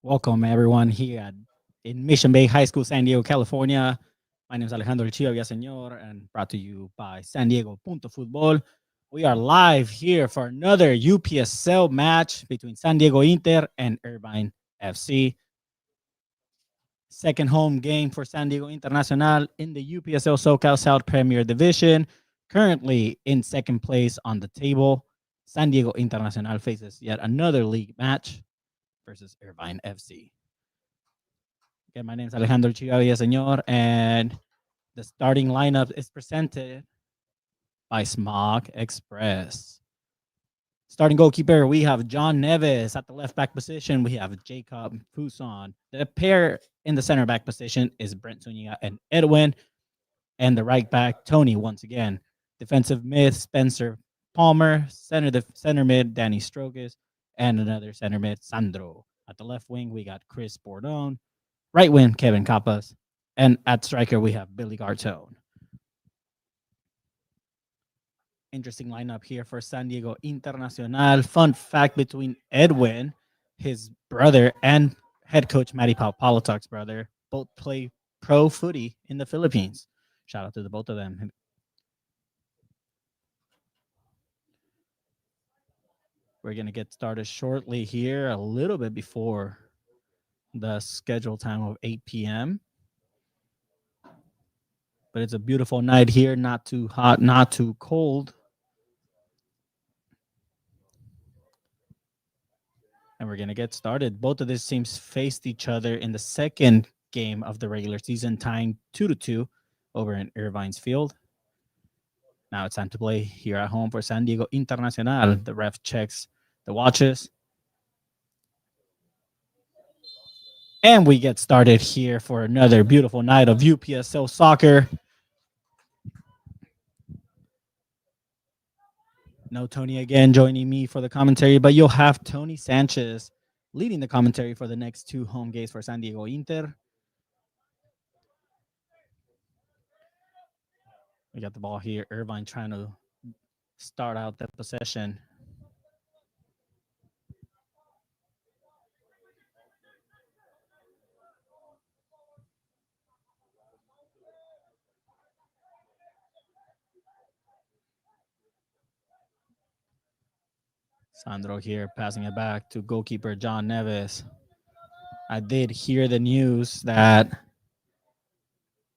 Welcome everyone here in Mission Bay High School, San Diego, California. My name is Alejandro Chio Villaseñor and brought to you by SanDiego.Futbol. We are live here for another UPSL match between San Diego Inter and Irvine FC. Second home game for San Diego Internacional in the UPSL SoCal South Premier Division. Currently in second place on the table, San Diego Internacional faces yet another league match versus Irvine FC. Again, my name is Alejandro Chigavia, Señor, and the starting lineup is presented by Smog Express. Starting goalkeeper, we have John Neves at the left back position. We have Jacob Fuson. The pair in the center back position is Brent Zuniga and Edwin. And the right back, Tony, once again. Defensive mid, Spencer Palmer. Center mid, Danny Strokes. And another center mid, Sandro. At the left wing, we got Chris Bordone. Right wing, Kevin Capas. And at striker, we have Billy Gartone. Interesting lineup here for San Diego Internacional. Fun fact between Edwin, his brother, and head coach Matty Palotok's brother, both play pro footy in the Philippines. Shout out to the both of them. We're going to get started shortly here, a little bit before the scheduled time of 8 p.m. But it's a beautiful night here, not too hot, not too cold. And we're going to get started. Both of these teams faced each other in the second game of the regular season, tying 2-2 over in Irvine's field. Now it's time to play here at home for San Diego Internacional. The ref checks the watches. And we get started here for another beautiful night of UPSL soccer. No Tony again joining me for the commentary, but you'll have Tony Sanchez leading the commentary for the next two home games for San Diego Inter. We got the ball here. Irvine trying to start out the possession. Sandro here passing it back to goalkeeper John Neves. I did hear the news that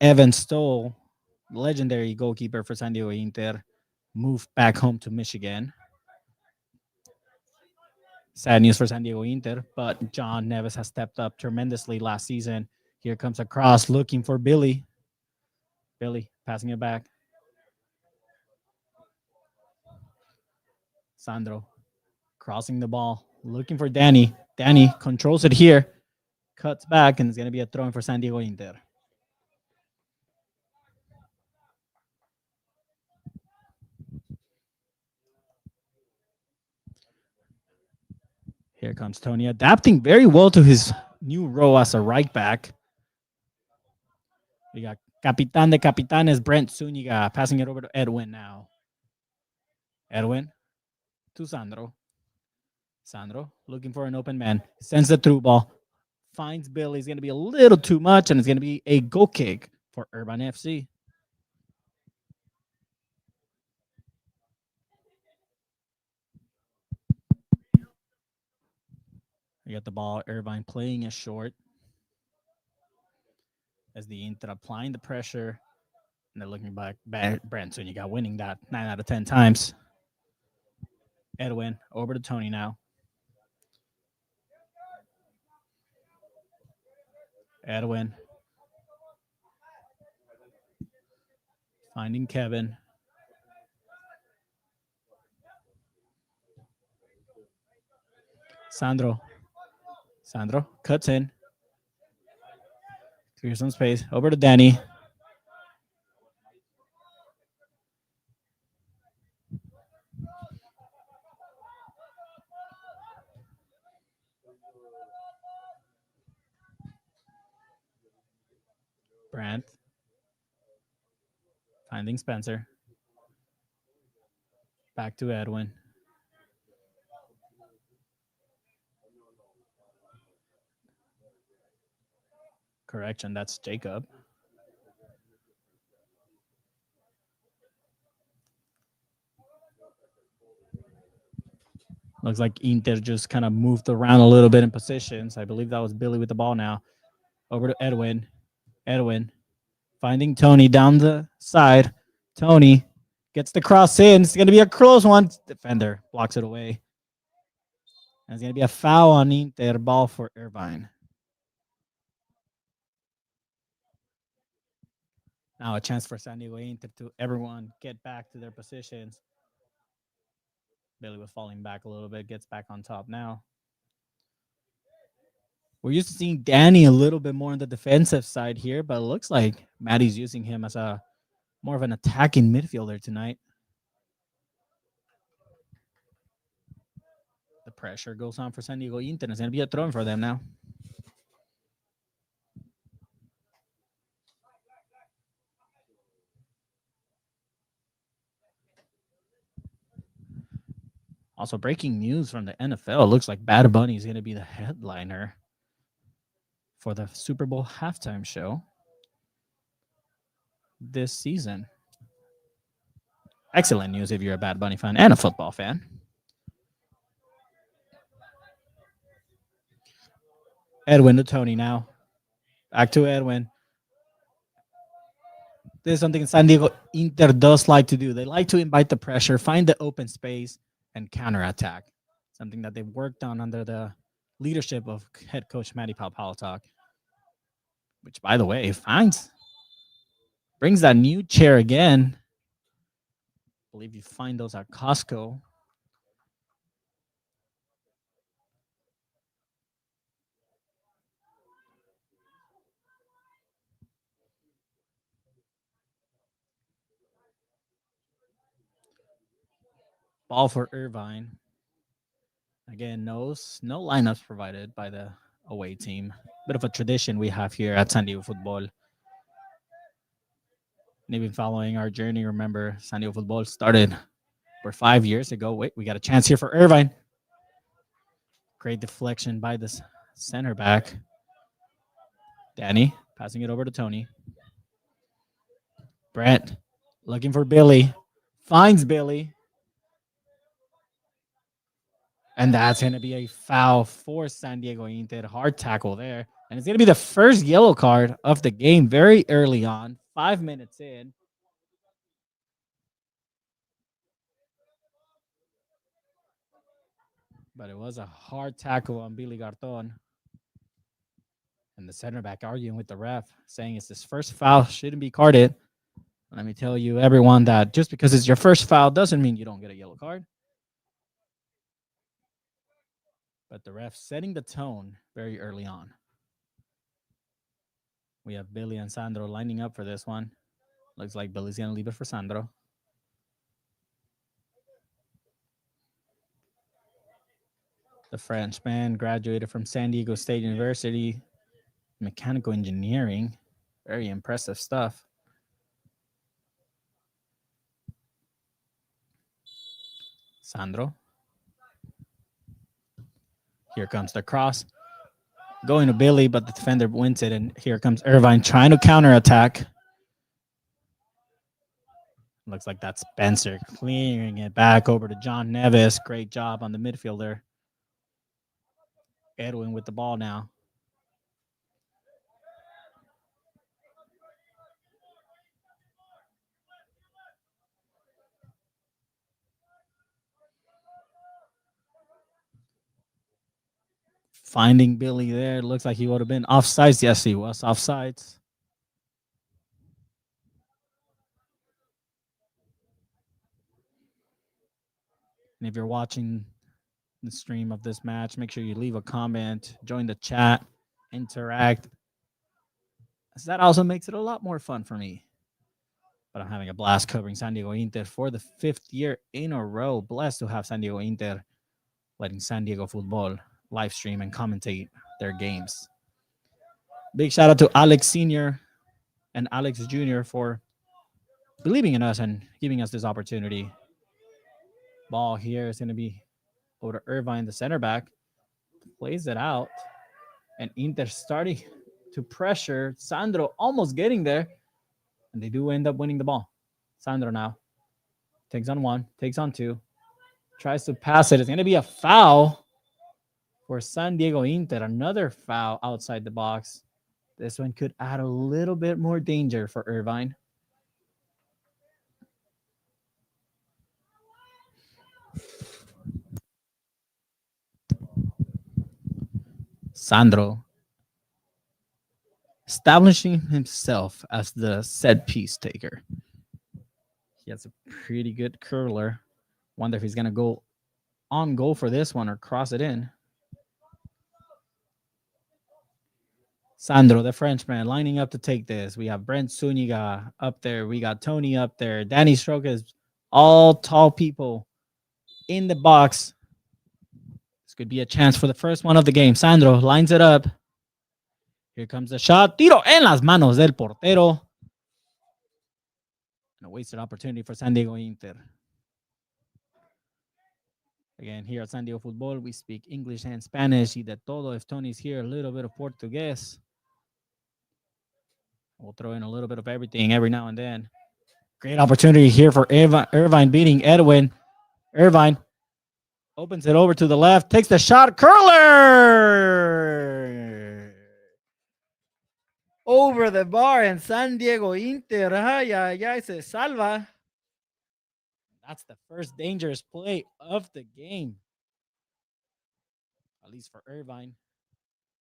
Evan Stoll, legendary goalkeeper for San Diego Inter, moved back home to Michigan. Sad news for San Diego Inter, but John Neves has stepped up tremendously last season. Here comes a cross looking for Billy. Billy passing it back. Sandro crossing the ball, looking for Danny. Danny controls it here, cuts back, and it's going to be a throw in for San Diego Inter. Here comes Tony, adapting very well to his new role as a right back. We got Capitan de Capitanes, Brent Zuniga, passing it over to Edwin now. Edwin to Sandro. Sandro looking for an open man. Sends the through ball. Finds Billy. It's going to be a little too much, and it's going to be a goal kick for Irvine FC. We got the ball. Irvine playing it short as the Inter applying the pressure. And they're looking back. Brent Zuniga winning that 9 out of 10 times. Edwin over to Tony now. Edwin finding Kevin. Sandro cuts in. Clears some space. Over to Danny. Brandt finding Spencer. Back to Edwin. Correction, that's Jacob. Looks like Inter just kind of moved around a little bit in positions. I believe that was Billy with the ball now. Over to Edwin. Edwin finding Tony down the side. Tony gets the cross in. It's going to be a close one. Defender blocks it away. And it's going to be a foul on Inter. Ball for Irvine. Now a chance for SanDiego Inter to everyone get back to their positions. Billy was falling back a little bit. Gets back on top now. We're used to seeing Danny a little bit more on the defensive side here, but it looks like Maddie's using him as a more of an attacking midfielder tonight. The pressure goes on for SanDiego Inter. It's going to be a throw for them now. Also, breaking news from the NFL. It looks like Bad Bunny is going to be the headliner for the Super Bowl halftime show this season. Excellent news if you're a Bad Bunny fan and a football fan. Edwin to Tony now. Back to Edwin. This is something SanDiego Inter does like to do. They like to invite the pressure, find the open space, and counterattack. Something that they've worked on under the leadership of head coach Matty Palpalatok. Which, by the way, brings that new chair again. I believe you find those at Costco. Ball for Irvine. Again, no lineups provided by the away team. Bit of a tradition we have here at SanDiego.Futbol. And even following our journey, remember, SanDiego.Futbol started 5 years ago. Wait, we got a chance here for Irvine. Great deflection by the center back. Danny passing it over to Tony. Brett looking for Billy. Finds Billy. And that's going to be a foul for SanDiego Inter. Hard tackle there. And it's going to be the first yellow card of the game very early on. 5 minutes in. But it was a hard tackle on Billy Garton. And the center back arguing with the ref, saying it's his first foul, shouldn't be carded. Let me tell you, everyone, that just because it's your first foul doesn't mean you don't get a yellow card. But the ref setting the tone very early on. We have Billy and Sandro lining up for this one. Looks like Billy's going to leave it for Sandro. The Frenchman graduated from San Diego State University, mechanical engineering. Very impressive stuff. Sandro. Here comes the cross. Going to Billy, but the defender wins it. And here comes Irvine trying to counterattack. Looks like that's Spencer clearing it back over to John Neves. Great job on the midfielder. Edwin with the ball now. Finding Billy there. Looks like he would have been offsides. Yes, he was offsides. And if you're watching the stream of this match, make sure you leave a comment, join the chat, interact. As that also makes it a lot more fun for me. But I'm having a blast covering SanDiego Inter for the 5th year in a row. Blessed to have SanDiego Inter letting SanDiego.Futbol live stream and commentate their games. Big shout out to Alex Sr. and Alex Jr. for believing in us and giving us this opportunity. Ball here is going to be over to Irvine, the center back. Plays it out. And Inter starting to pressure. Sandro almost getting there. And they do end up winning the ball. Sandro now takes on one, takes on two, tries to pass it. It's going to be a foul for San Diego Inter. Another foul outside the box. This one could add a little bit more danger for Irvine. Sandro establishing himself as the set piece taker. He has a pretty good curler. Wonder if he's going to go on goal for this one or cross it in. Sandro, the Frenchman, lining up to take this. We have Brent Zuniga up there. We got Tony up there. Danny Stroke is all tall people in the box. This could be a chance for the first one of the game. Sandro lines it up. Here comes the shot. Tiro en las manos del portero. And a wasted opportunity for San Diego Inter. Again, here at SanDiego.Futbol, we speak English and Spanish. Y de todo, if Tony's here, a little bit of Portuguese. We'll throw in a little bit of everything every now and then. Great opportunity here for Irvine beating Edwin. Irvine opens it over to the left, takes the shot, curler! Over the bar, and San Diego Inter, se salva. That's the first dangerous play of the game. At least for Irvine.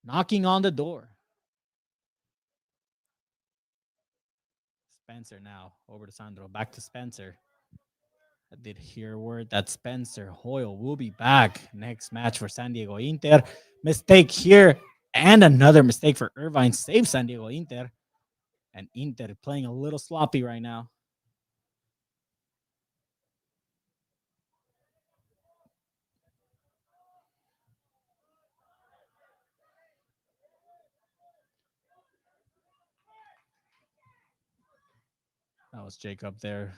Knocking on the door. Spencer now over to Sandro. Back to Spencer. I did hear word that Spencer Hoyle will be back next match for San Diego Inter. Mistake here and another mistake for Irvine. Save San Diego Inter. And Inter playing a little sloppy right now. That was Jacob there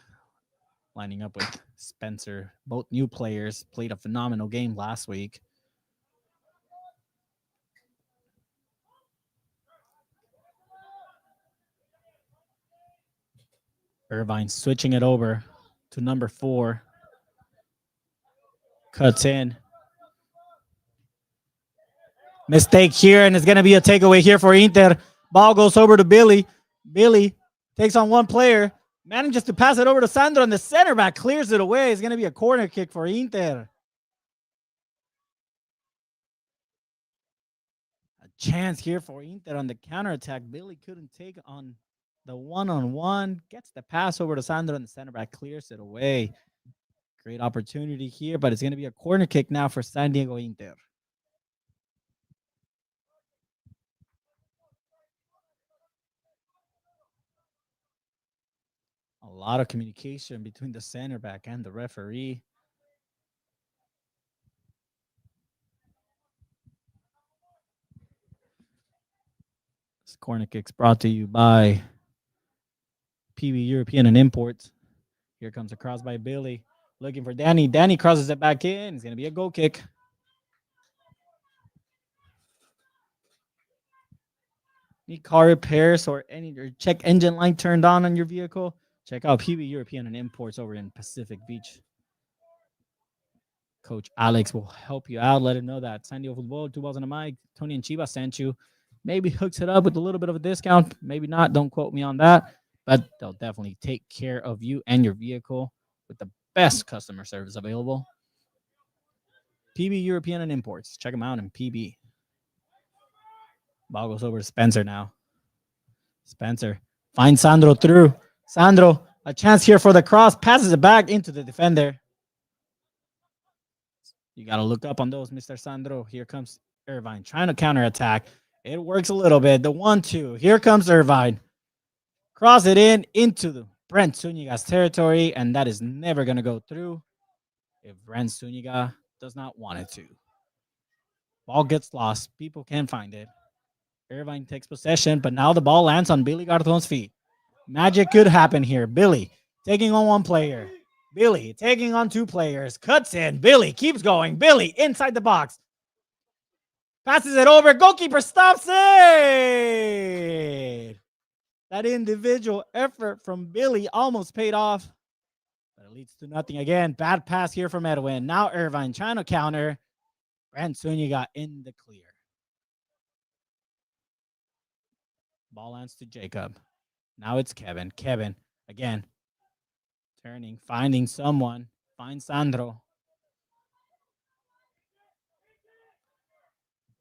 lining up with Spencer. Both new players played a phenomenal game last week. Irvine switching it over to number 4. Cuts in. Mistake here, and it's going to be a takeaway here for Inter. Ball goes over to Billy. Billy takes on one player. Manages to pass it over to Sandro, and the center back clears it away. It's going to be a corner kick for Inter. A chance here for Inter on the counterattack. Billy couldn't take on the one-on-one. Gets the pass over to Sandro, and the center back clears it away. Great opportunity here, but it's going to be a corner kick now for San Diego Inter. A lot of communication between the center back and the referee. This corner kick's brought to you by PB European and Imports. Here comes a cross by Billy. Looking for Danny. Danny crosses it back in. It's going to be a goal kick. Need car repairs or check engine light turned on your vehicle? Check out PB European and Imports over in Pacific Beach. Coach Alex will help you out. Let him know that SanDiego.Futbol, 2 balls and a mic, Tony and Chiba sent you. Maybe hooks it up with a little bit of a discount. Maybe not. Don't quote me on that. But they'll definitely take care of you and your vehicle with the best customer service available. PB European and Imports. Check them out in PB. Ball goes over to Spencer now. Spencer finds Sandro through. Sandro, a chance here for the cross. Passes it back into the defender. You got to look up on those, Mr. Sandro. Here comes Irvine trying to counterattack. It works a little bit. The 1-2. Here comes Irvine. Cross it into the Brent Zuniga's territory, and that is never going to go through if Brent Zuniga does not want it to. Ball gets lost. People can't find it. Irvine takes possession, but now the ball lands on Billy Garton's feet. Magic could happen here. Billy taking on one player. Billy taking on 2 players. Cuts in. Billy keeps going. Billy inside the box. Passes it over. Goalkeeper stops it. That individual effort from Billy almost paid off. But it leads to nothing again. Bad pass here from Edwin. Now Irvine trying to counter. Brand Zuniga in the clear. Ball lands to Jacob. Now it's Kevin. Kevin again. Turning, finding someone. Finds Sandro.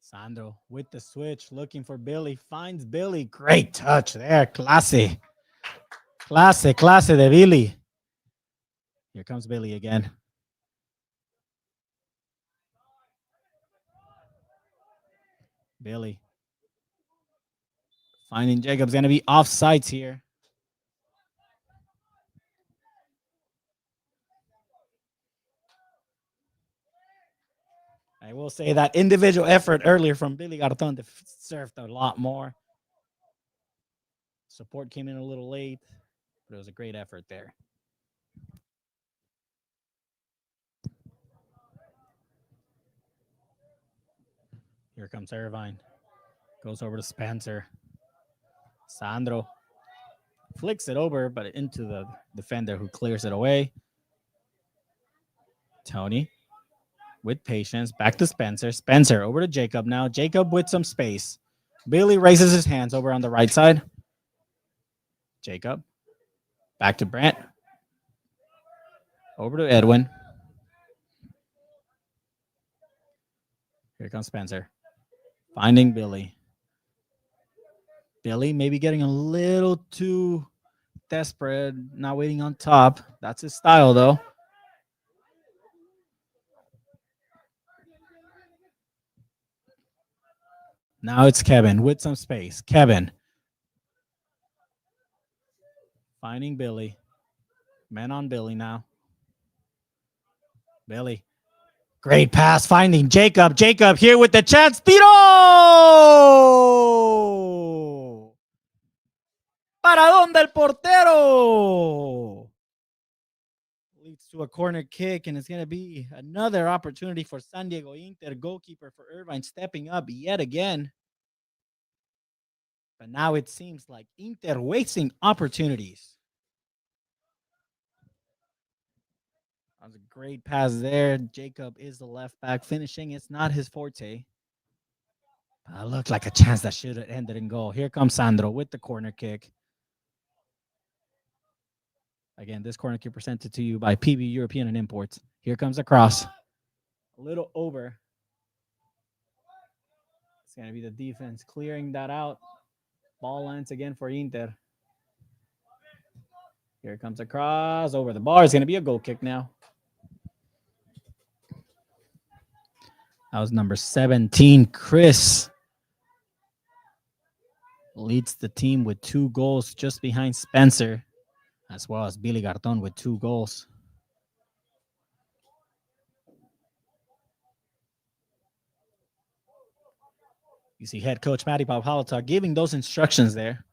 Sandro with the switch, looking for Billy. Finds Billy. Great touch there. Classy. Clase de Billy. Here comes Billy again. Billy. Finding Jacob's going to be offsides here. I will say that individual effort earlier from Billy Garton deserved a lot more. Support came in a little late, but it was a great effort there. Here comes Irvine. Goes over to Spencer. Sandro flicks it over, but into the defender who clears it away. Tony with patience. Back to Spencer. Spencer over to Jacob now. Jacob with some space. Billy raises his hands over on the right side. Jacob. Back to Brent. Over to Edwin. Here comes Spencer. Finding Billy. Billy maybe getting a little too desperate, not waiting on top. That's his style, though. Now it's Kevin with some space. Kevin. Finding Billy. Man on Billy now. Billy. Great pass. Finding Jacob. Jacob here with the chance. Tiro! ¿Para dónde el portero? Leads to a corner kick, and it's going to be another opportunity for San Diego Inter. Goalkeeper for Irvine stepping up yet again. But now it seems like Inter wasting opportunities. That was a great pass there. Jacob is the left back. Finishing, it's not his forte. But it looked like a chance that should have ended in goal. Here comes Sandro with the corner kick. Again, this corner kick presented to you by PB European and Imports. Here comes a cross. A little over. It's going to be the defense clearing that out. Ball lands again for Inter. Here comes a cross over the bar. It's going to be a goal kick now. That was number 17, Chris. Leads the team with 2 goals just behind Spencer, as well as Billy Garton with 2 goals. You see head coach Matty Papalata giving those instructions there.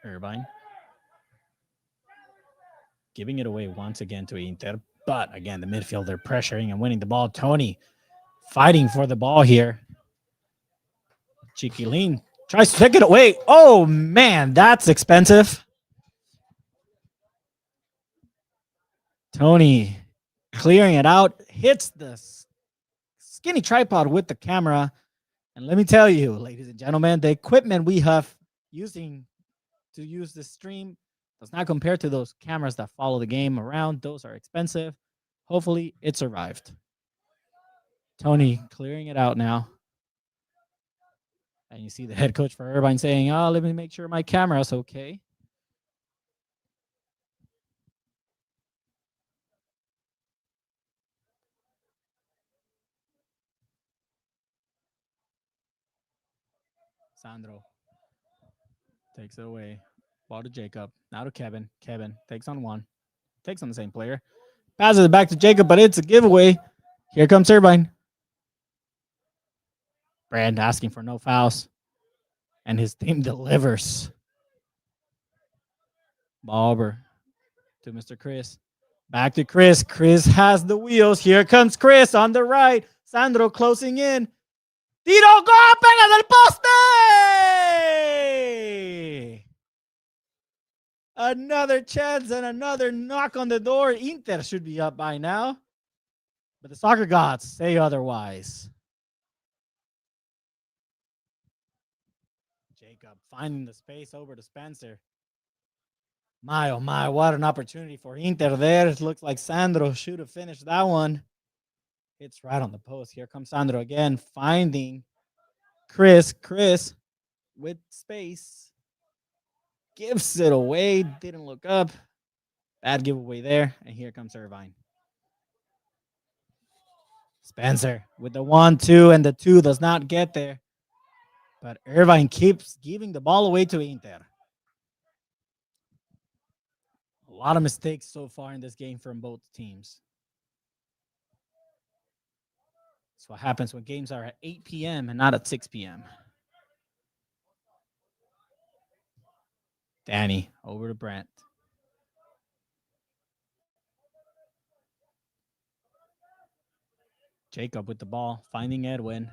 Irvine giving it away once again to Inter. But again, the midfielder pressuring and winning the ball. Tony fighting for the ball here. Chiquilin tries to take it away. Oh, man, that's expensive. Tony clearing it out. Hits the skinny tripod with the camera. And let me tell you, ladies and gentlemen, the equipment we have using to use this stream does not compare to those cameras that follow the game around. Those are expensive. Hopefully it's arrived. Tony clearing it out now. And you see the head coach for Irvine saying, oh, let me make sure my camera's okay. Sandro takes it away. Ball to Jacob. Now to Kevin. Kevin takes on one. Takes on the same player. Passes it back to Jacob, but it's a giveaway. Here comes Irvine. Brand asking for no fouls. and his team delivers. Ball over to Mr. Chris. Back to Chris. Chris has the wheels. Here comes Chris on the right. Sandro closing in. Tiro, go, pega del poste! Another chance and another knock on the door. Inter should be up by now. But the soccer gods say otherwise. Jacob finding the space over to Spencer. My, oh my, what an opportunity for Inter there. It looks like Sandro should have finished that one. It's right on the post. Here comes Sandro again, finding Chris. Chris with space. Gives it away. Didn't look up. Bad giveaway there. And here comes Irvine. Spencer with the 1-2, and the 2 does not get there. But Irvine keeps giving the ball away to Inter. A lot of mistakes so far in this game from both teams. That's what happens when games are at 8 p.m. and not at 6 p.m. Danny over to Brent. Jacob with the ball, finding Edwin.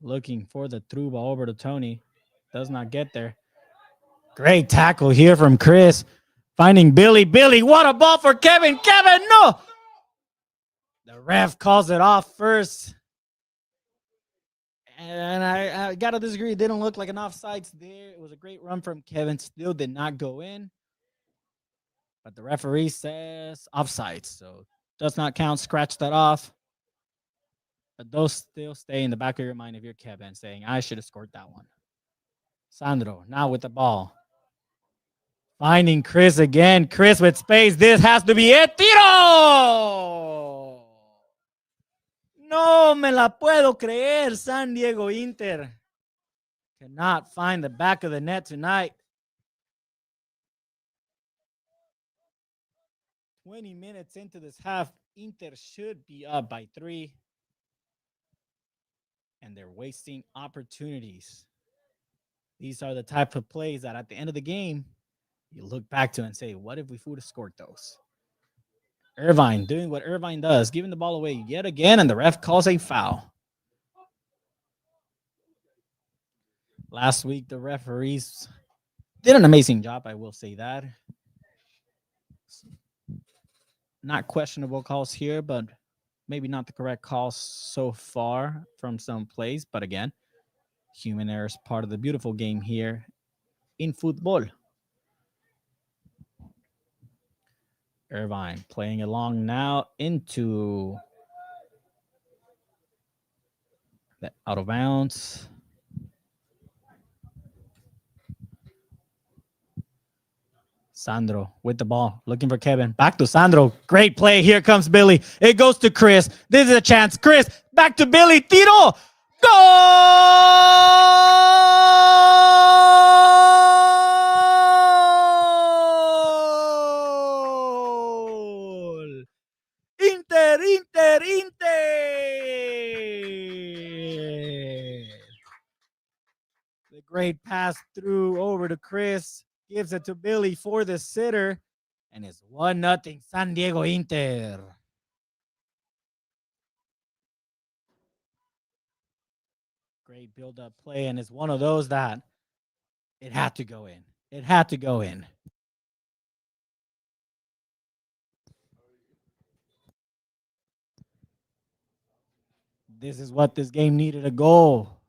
Looking for the through ball over to Tony. Does not get there. Great tackle here from Chris. Finding Billy. Billy, what a ball for Kevin. Kevin, no! The ref calls it off first. And I got to disagree. It didn't look like an offsides there. It was a great run from Kevin. Still did not go in. But the referee says offsides. So does not count. Scratch that off. But those still stay in the back of your mind if you're Kevin, saying, I should have scored that one. Sandro now with the ball. Finding Chris again. Chris with space. This has to be it. Tiro! No me la puedo creer. San Diego Inter cannot find the back of the net tonight. 20 minutes into this half, Inter should be up by 3. And they're wasting opportunities. These are the type of plays that at the end of the game, you look back to and say, what if we would have scored those? Irvine doing what Irvine does, giving the ball away yet again, and the ref calls a foul. Last week, the referees did an amazing job, I will say that. Not questionable calls here, but maybe not the correct calls so far from some plays. But again, human error is part of the beautiful game here in football. Irvine playing along now into the out of bounds. Sandro with the ball, looking for Kevin. Back to Sandro. Great play. Here comes Billy. It goes to Chris. This is a chance. Chris, back to Billy. Tiro. Goal! Inter, Inter, Inter! The great pass through over to Chris. Gives it to Billy for the sitter. And it's 1-0 San Diego Inter. Great build-up play. And it's one of those that it had to go in. It had to go in. This is what this game needed, a goal.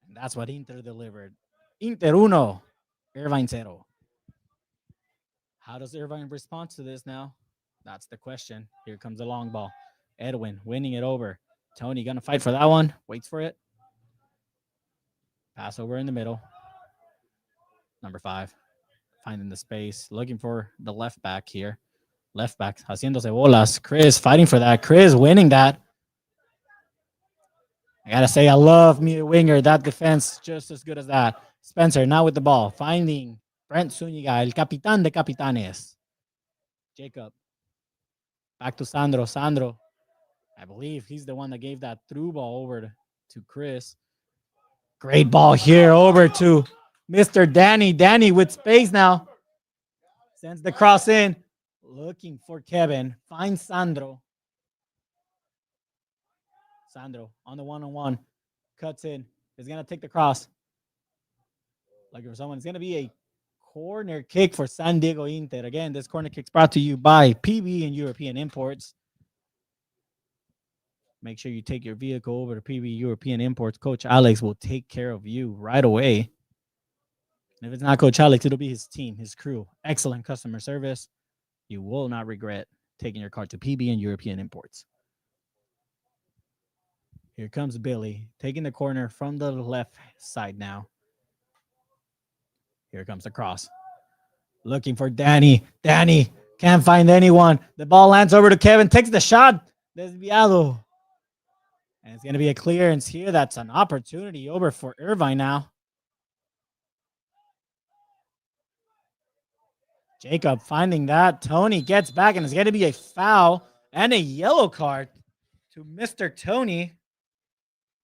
And that's what Inter delivered. Inter 1, Irvine 0. How does Irvine respond to this now? That's the question. Here comes the long ball. Edwin winning it over. Tony gonna fight for that one. Waits for it. Pass over in the middle. Number 5. Finding the space. Looking for the left back here. Left back. Haciéndose bolas. Chris fighting for that. Chris winning that. I gotta say, I love me a winger. That defense just as good as that. Spencer now with the ball. Finding Brent Zúñiga, el capitán de capitanes. Jacob. Back to Sandro. Sandro. I believe he's the one that gave that through ball over to Chris. Great ball here over to Mr. Danny. Danny with space now. Sends the cross in. Looking for Kevin. Finds Sandro. Sandro on the one-on-one. Cuts in. Is going to take the cross. Looking for someone. It's going to be a corner kick for San Diego Inter. Again, this corner kick's brought to you by PB and European Imports. Make sure you take your vehicle over to PB European Imports. Coach Alex will take care of you right away. And if it's not Coach Alex, it'll be his team, his crew. Excellent customer service. You will not regret taking your car to PB and European Imports. Here comes Billy, taking the corner from the left side now. Here comes the cross. Looking for Danny. Danny can't find anyone. The ball lands over to Kevin, takes the shot. Desviado. And it's going to be a clearance here. That's an opportunity over for Irvine now. Jacob finding that. Tony gets back, and it's going to be a foul and a yellow card to Mr. Tony.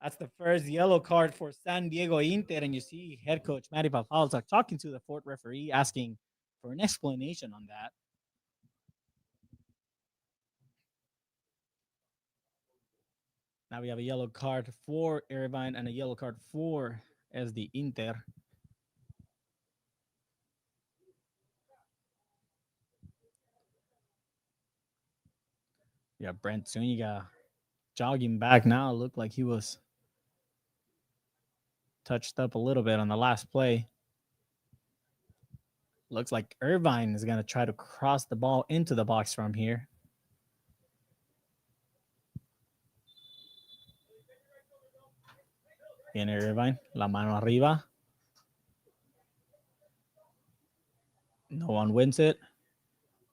That's the first yellow card for San Diego Inter. And you see head coach Matty Papalza talking to the fourth referee, asking for an explanation on that. Now we have a yellow card for Irvine and a yellow card for SD Inter. Yeah, Brent Zuniga jogging back now. Looked like he was touched up a little bit on the last play. Looks like Irvine is going to try to cross the ball into the box from here. Viene Irvine, la mano arriba. No one wins it.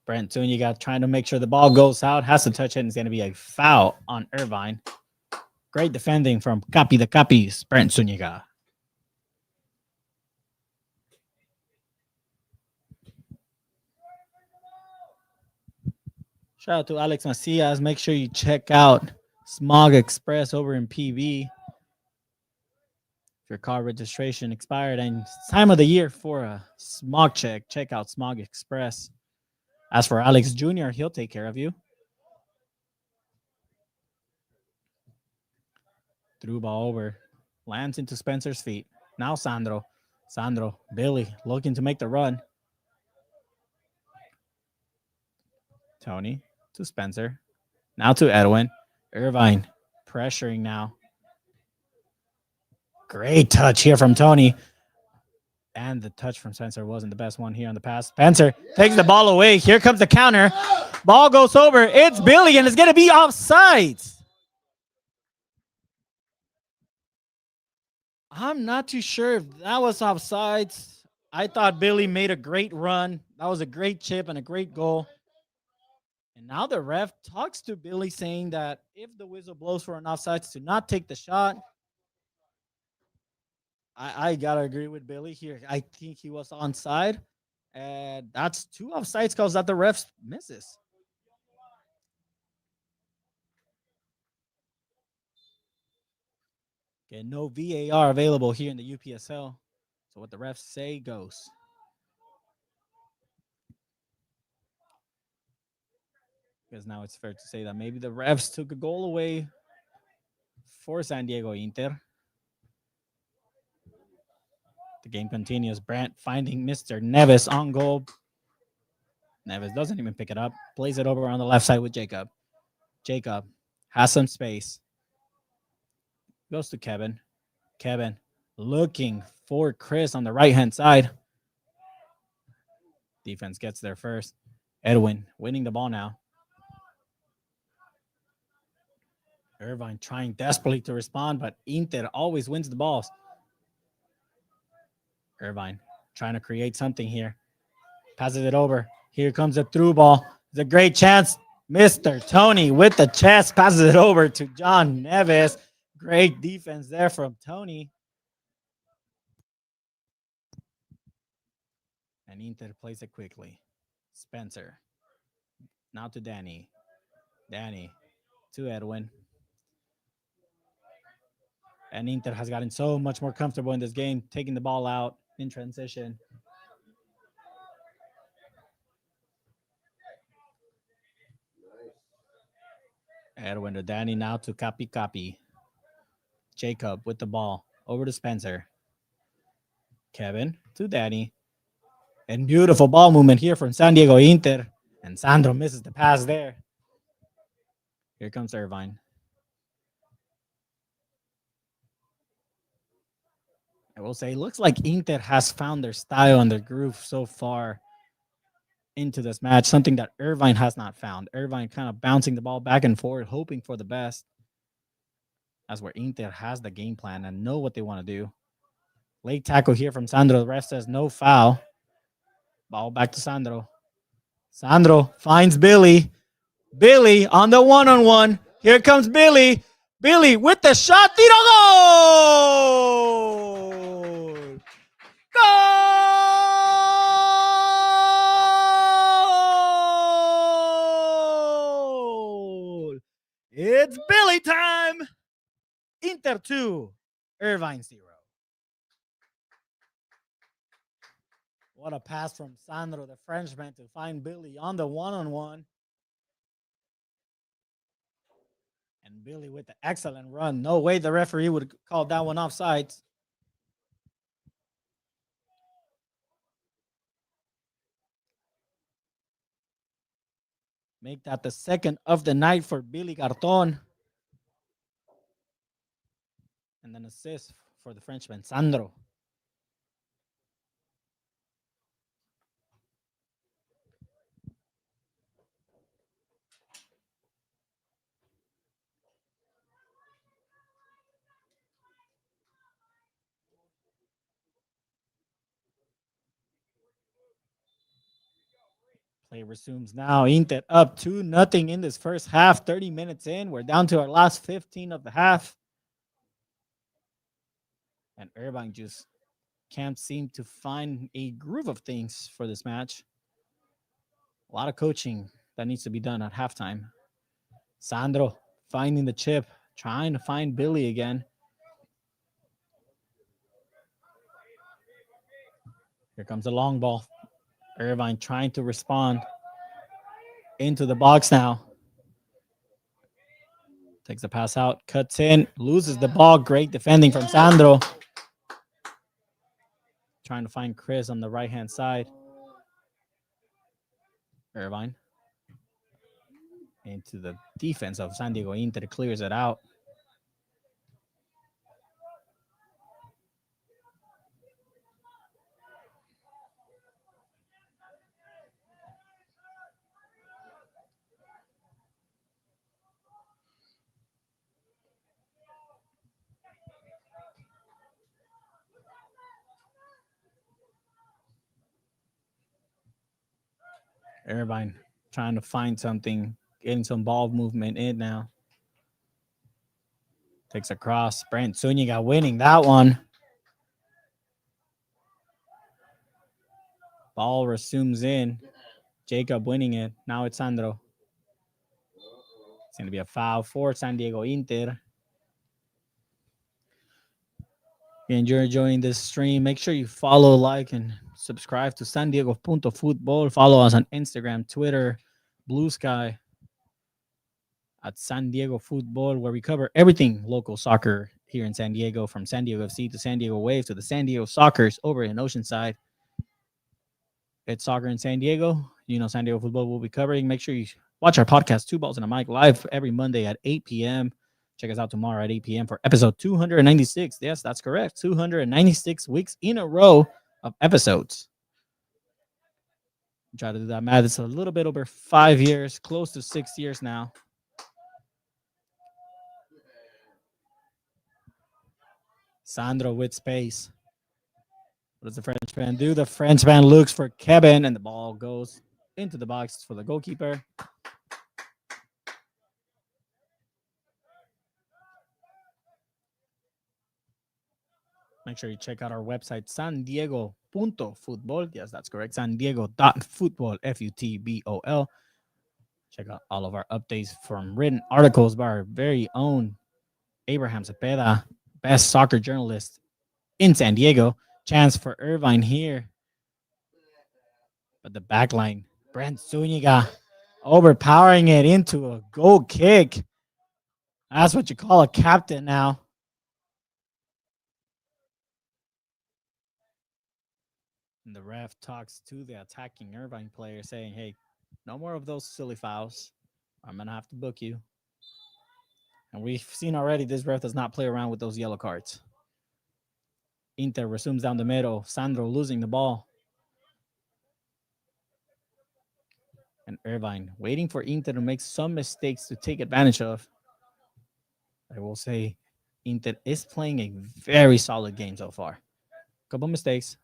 Brent Zuniga trying to make sure the ball goes out, has to touch it, and it's going to be a foul on Irvine. Great defending from Capi the Capis, Brent Zuniga. Shout out to Alex Macias. Make sure you check out Smog Express over in PB. If your car registration expired and it's time of the year for a smog check, check out Smog Express. As for Alex Jr., he'll take care of you. Through ball over. Lands into Spencer's feet. Now Sandro. Sandro. Billy looking to make the run. Tony to Spencer. Now to Edwin. Irvine pressuring now. Great touch here from Tony. And the touch from Spencer wasn't the best one here on the pass. Spencer takes the ball away. Here comes the counter. Ball goes over. It's Billy, and it's going to be offsides. I'm not too sure if that was offsides. I thought Billy made a great run. That was a great chip and a great goal. And now the ref talks to Billy saying that if the whistle blows for an offsides, to not take the shot. I got to agree with Billy here. I think he was onside. And that's two offsides calls that the refs misses. Okay, no VAR available here in the UPSL. So what the refs say goes. Because now it's fair to say that maybe the refs took a goal away for San Diego Inter. The game continues. Brandt finding Mr. Neves on goal. Neves doesn't even pick it up. Plays it over on the left side with Jacob. Jacob has some space. Goes to Kevin. Kevin looking for Chris on the right-hand side. Defense gets there first. Edwin winning the ball now. Irvine trying desperately to respond, but Inter always wins the balls. Irvine trying to create something here. Passes it over. Here comes a through ball. It's a great chance. Mr. Tony with the chest passes it over to John Neves. Great defense there from Tony. And Inter plays it quickly. Spencer. Now to Danny. Danny to Edwin. And Inter has gotten so much more comfortable in this game, taking the ball out in transition. Edwin to Danny, now to Capi. Jacob with the ball over to Spencer. Kevin to Danny. And beautiful ball movement here from San Diego Inter. And Sandro misses the pass there. Here comes Irvine. I will say, it looks like Inter has found their style and their groove so far into this match, something that Irvine has not found. Irvine kind of bouncing the ball back and forth, hoping for the best. That's where Inter has the game plan and know what they want to do. Late tackle here from Sandro. The ref says no foul. Ball back to Sandro. Sandro finds Billy. Billy on the one-on-one. Here comes Billy. Billy with the shot. Tiro goal! Goal! It's Billy time. Inter 2, Irvine 0. What a pass from Sandro, the Frenchman, to find Billy on the one-on-one. And Billy with the excellent run. No way the referee would call that one offside. Make that the second of the night for Billy Carton. And then assist for the Frenchman, Sandro. Play resumes now. Inter up 2-0 in this first half. 30 minutes in. We're down to our last 15 of the half. And Irvine just can't seem to find a groove of things for this match. A lot of coaching that needs to be done at halftime. Sandro finding the chip, trying to find Billy again. Here comes the long ball. Irvine trying to respond into the box now. Takes the pass out, cuts in, loses the ball. Great defending from Sandro. Trying to find Chris on the right-hand side. Irvine into the defense of San Diego Inter, clears it out. Irvine trying to find something, getting some ball movement in now. Takes a cross. Brent Zuniga winning that one. Ball resumes in. Jacob winning it. Now it's Sandro. It's going to be a foul for San Diego Inter. If you're enjoying this stream, make sure you follow, like, and subscribe to SanDiego.Futbol. Follow us on Instagram, Twitter, Blue Sky at SanDiego.Futbol, where we cover everything local soccer here in San Diego, from San Diego FC to San Diego Wave to the San Diego Soccers over in Oceanside. It's soccer in San Diego. You know, SanDiego.Futbol will be covering. Make sure you watch our podcast, Two Balls and a Mic, live every Monday at 8 p.m. Check us out tomorrow at 8 p.m. for episode 296. Yes, that's correct. 296 weeks in a row of episodes. Try to do that math. It's a little bit over 5 years, close to 6 years now. Sandro with space. What does the Frenchman do? The Frenchman looks for Kevin, and the ball goes into the box for the goalkeeper. Make sure you check out our website, SanDiego.Futbol. Yes, that's correct. SanDiego.Futbol, Futbol. Check out all of our updates from written articles by our very own Abraham Cepeda, best soccer journalist in San Diego. Chance for Irvine here. But the back line, Brent Zuniga overpowering it into a goal kick. That's what you call a captain now. And the ref talks to the attacking Irvine player saying, hey, no more of those silly fouls. I'm going to have to book you. And we've seen already this ref does not play around with those yellow cards. Inter resumes down the middle. Sandro losing the ball. And Irvine waiting for Inter to make some mistakes to take advantage of. I will say Inter is playing a very solid game so far. Couple mistakes.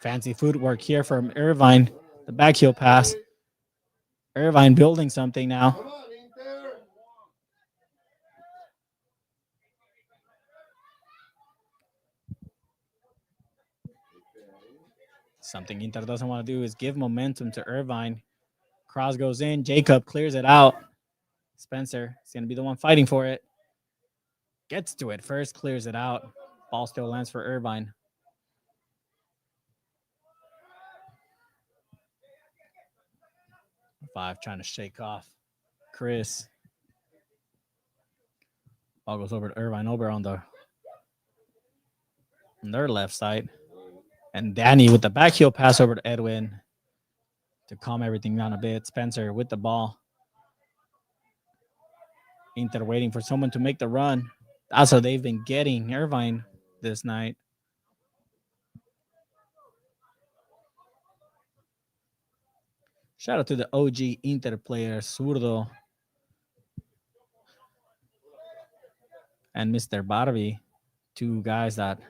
Fancy footwork here from Irvine. The backheel pass. Irvine building something now. Something Inter doesn't want to do is give momentum to Irvine. Cross goes in. Jacob clears it out. Spencer is going to be the one fighting for it. Gets to it first, clears it out. Ball still lands for Irvine. Five trying to shake off Chris. Ball goes over to Irvine over on their left side. And Danny with the backheel pass over to Edwin to calm everything down a bit. Spencer with the ball. Inter waiting for someone to make the run. That's how they've been getting Irvine this night. Shout out to the OG Inter player, Zurdo. And Mr. Barbie, two guys that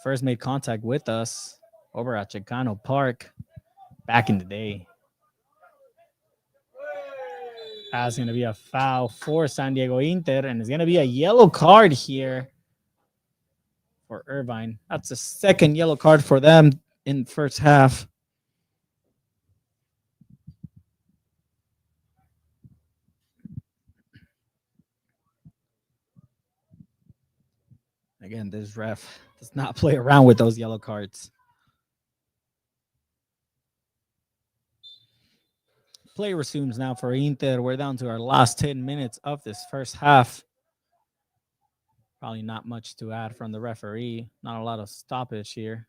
first made contact with us over at Chicano Park back in the day. That's going to be a foul for San Diego Inter, and it's going to be a yellow card here for Irvine. That's the second yellow card for them in the first half. Again, this ref does not play around with those yellow cards. Play resumes now for Inter. We're down to our last 10 minutes of this first half. Probably not much to add from the referee. Not a lot of stoppage here.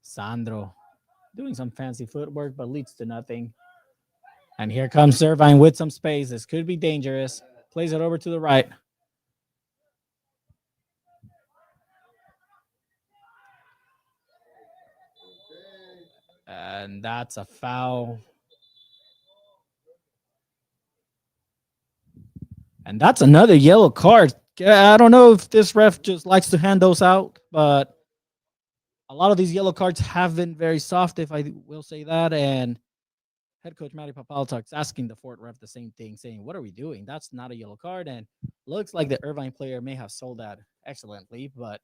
Sandro doing some fancy footwork, but leads to nothing. And here comes Irvine with some space. This could be dangerous. Plays it over to the right. And that's a foul. And that's another yellow card. I don't know if this ref just likes to hand those out, but a lot of these yellow cards have been very soft, if I will say that. And head coach Matty Papaltuk's asking the fourth ref the same thing, saying, what are we doing? That's not a yellow card. And looks like the Irvine player may have sold that excellently, but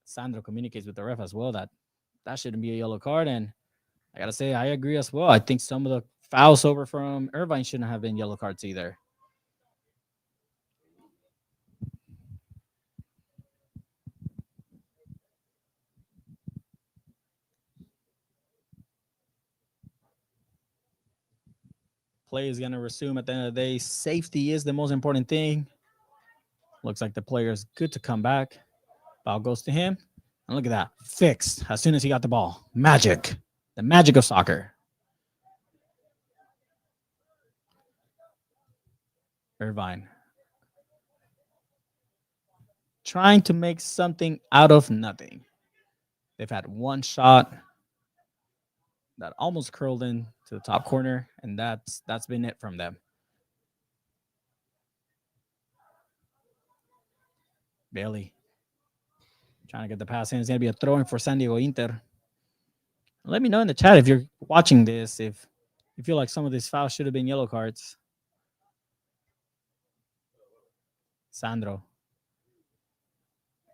Sandro communicates with the ref as well that shouldn't be a yellow card. And I got to say, I agree as well. I think some of the fouls over from Irvine shouldn't have been yellow cards either. Play is going to resume at the end of the day. Safety is the most important thing. Looks like the player is good to come back. Ball goes to him. And look at that. Fixed as soon as he got the ball. Magic. The magic of soccer. Irvine. Trying to make something out of nothing. They've had one shot that almost curled in to the top corner, and that's been it from them. Bailey trying to get the pass in. It's going to be a throw-in for San Diego Inter. Let me know in the chat if you're watching this, if you feel like some of these fouls should have been yellow cards. Sandro.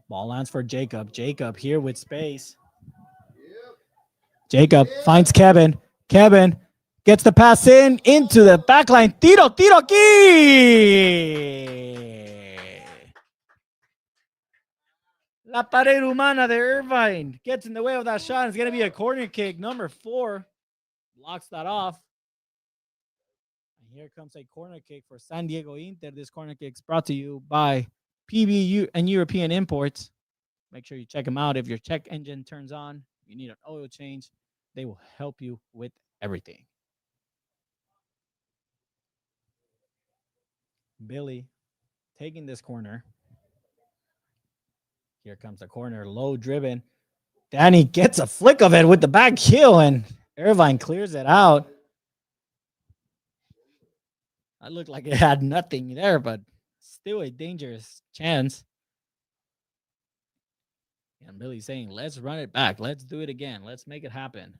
Ball lands for Jacob. Jacob here with space. Jacob finds Kevin. Kevin Gets the pass into the back line. Tiro aquí. La pared humana de Irvine gets in the way of that shot. It's going to be a corner kick. Number 4 blocks that off. And here comes a corner kick for San Diego Inter. This corner kick is brought to you by PBU and European Imports. Make sure you check them out. If your check engine turns on, you need an oil change, they will help you with everything. Billy taking this corner. Here comes the corner, low driven. Danny gets a flick of it with the back heel, and Irvine clears it out. That looked like it had nothing there, but still a dangerous chance. And Billy's saying, let's run it back. Let's do it again. Let's make it happen.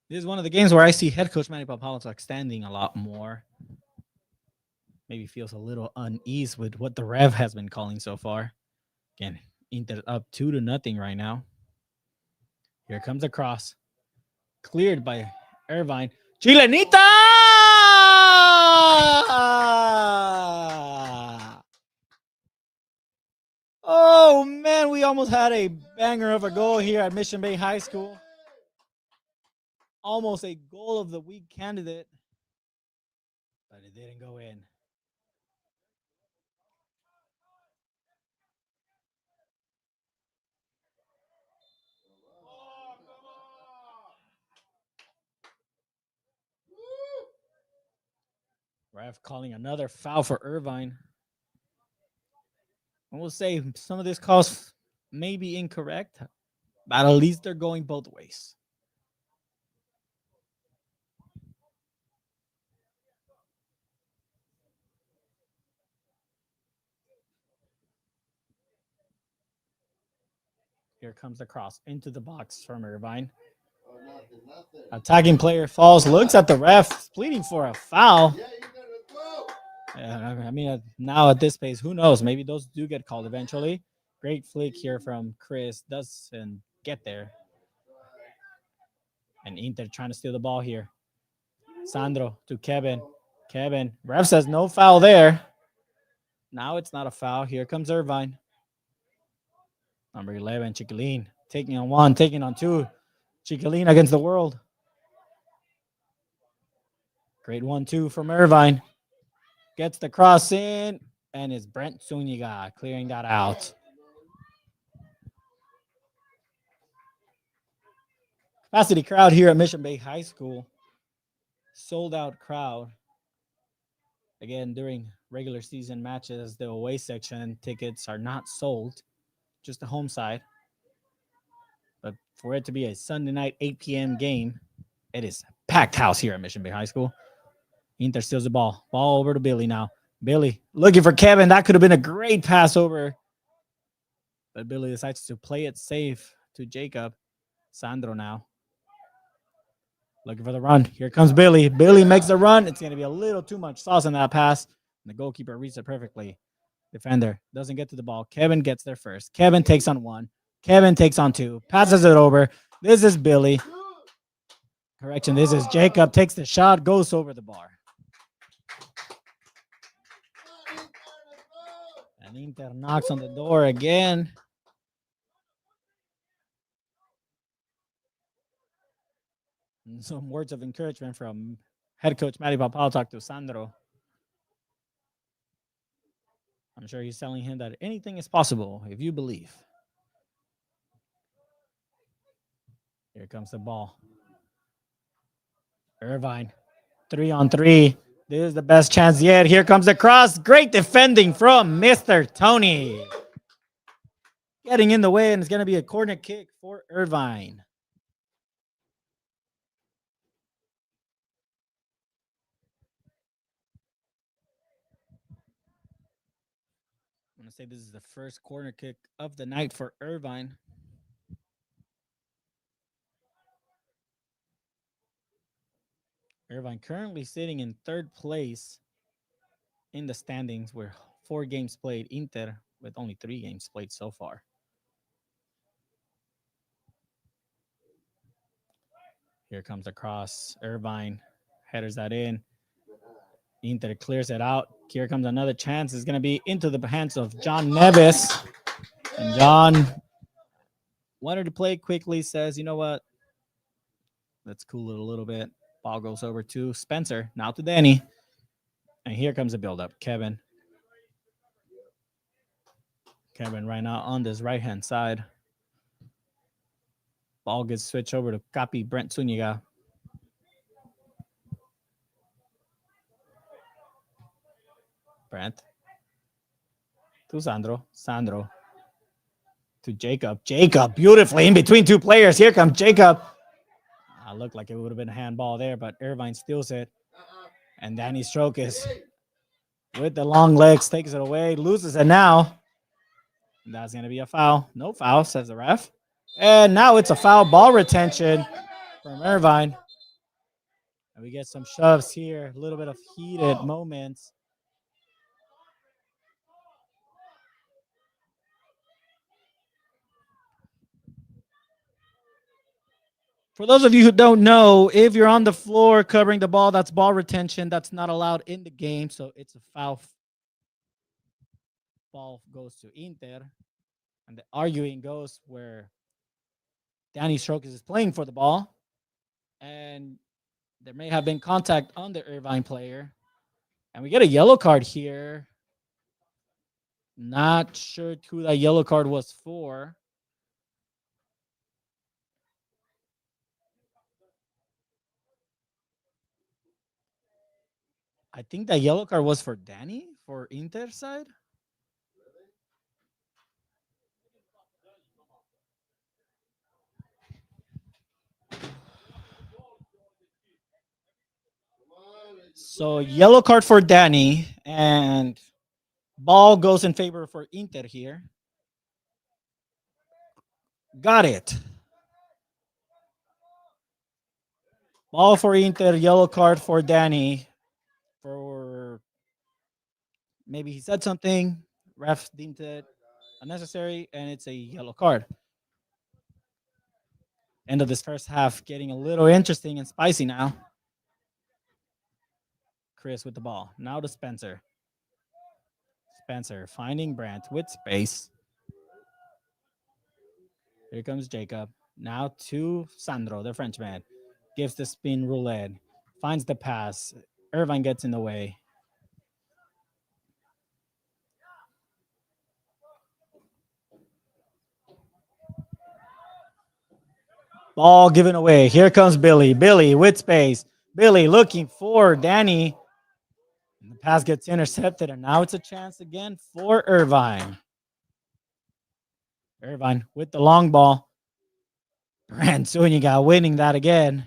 This is one of the games where I see head coach Manny Papalotz standing a lot more. Maybe feels a little unease with what the ref has been calling so far. Again, Inter up 2-0 right now. Here comes the cross. Cleared by Irvine. Chilenita! Oh, man, we almost had a banger of a goal here at Mission Bay High School. Almost a goal of the week candidate, but it didn't go in. Ref calling another foul for Irvine. I will say some of these calls may be incorrect, but at least they're going both ways. Here comes the cross into the box from Irvine. Attacking player falls, looks at the ref, pleading for a foul. I mean, now at this pace, who knows? Maybe those do get called eventually. Great flick here from Chris. Doesn't get there. And Inter trying to steal the ball here. Sandro to Kevin. Kevin. Ref says no foul there. Now it's not a foul. Here comes Irvine. Number 11, Chiquilin. Taking on 1, taking on 2. Chiquilin against the world. Great 1-2 from Irvine. Gets the cross in, and it's Brent Zuniga clearing that out. Capacity crowd here at Mission Bay High School. Sold out crowd. Again, during regular season matches, the away section tickets are not sold, just the home side. But for it to be a Sunday night 8 p.m. game, it is packed house here at Mission Bay High School. Inter steals the ball. Ball over to Billy now. Billy looking for Kevin. That could have been a great pass over. But Billy decides to play it safe to Jacob. Sandro now. Looking for the run. Here comes Billy. Billy makes the run. It's going to be a little too much sauce in that pass. And the goalkeeper reads it perfectly. Defender doesn't get to the ball. Kevin gets there first. Kevin takes on 1. Kevin takes on 2. Passes it over. This is Billy. Correction, this is Jacob. Takes the shot. Goes over the bar. And Inter knocks on the door again. And some words of encouragement from head coach Matty Papalotz to Sandro. I'm sure he's telling him that anything is possible if you believe. Here comes the ball. Irvine, 3-on-3. This is the best chance yet. Here comes the cross. Great defending from Mr. Tony. Getting in the way, and it's going to be a corner kick for Irvine. I'm going to say this is the first corner kick of the night for Irvine. Irvine currently sitting in 3rd place in the standings with 4 games played. Inter with only 3 games played so far. Here comes the cross. Irvine headers that in. Inter clears it out. Here comes another chance. It's going to be into the hands of John Neves. And John wanted to play quickly, says, you know what? Let's cool it a little bit. Ball goes over to Spencer. Now to Danny. And here comes the buildup. Kevin. Kevin right now on this right-hand side. Ball gets switched over to Capi Brent Zuniga. Brent. To Sandro. Sandro. To Jacob. Jacob beautifully in between two players. Here comes Jacob. Looked like it would have been a handball there, but Irvine steals it. And Danny Strokis with the long legs takes it away, loses it now. And that's going to be a foul. No foul, says the ref. And now it's a foul, ball retention from Irvine. And we get some shoves here, a little bit of heated moments. For those of you who don't know, if you're on the floor covering the ball, that's ball retention. That's not allowed in the game, so it's a foul. Ball goes to Inter. And the arguing goes where Danny Strokis is playing for the ball. And there may have been contact on the Irvine player. And we get a yellow card here. Not sure who that yellow card was for. I think that yellow card was for Danny, for Inter side. So yellow card for Danny, and ball goes in favor for Inter here. Got it. Ball for Inter, yellow card for Danny. For maybe he said something, ref deemed it unnecessary, and it's a yellow card. End of this first half getting a little interesting and spicy now. Chris with the ball. Now to Spencer. Spencer finding Brandt with space. Here comes Jacob. Now to Sandro, the Frenchman. Gives the spin roulette. Finds the pass. Irvine gets in the way. Ball given away. Here comes Billy. Billy with space. Billy looking for Danny. And the pass gets intercepted, and now it's a chance again for Irvine. Irvine with the long ball. Brand Zuniga winning that again.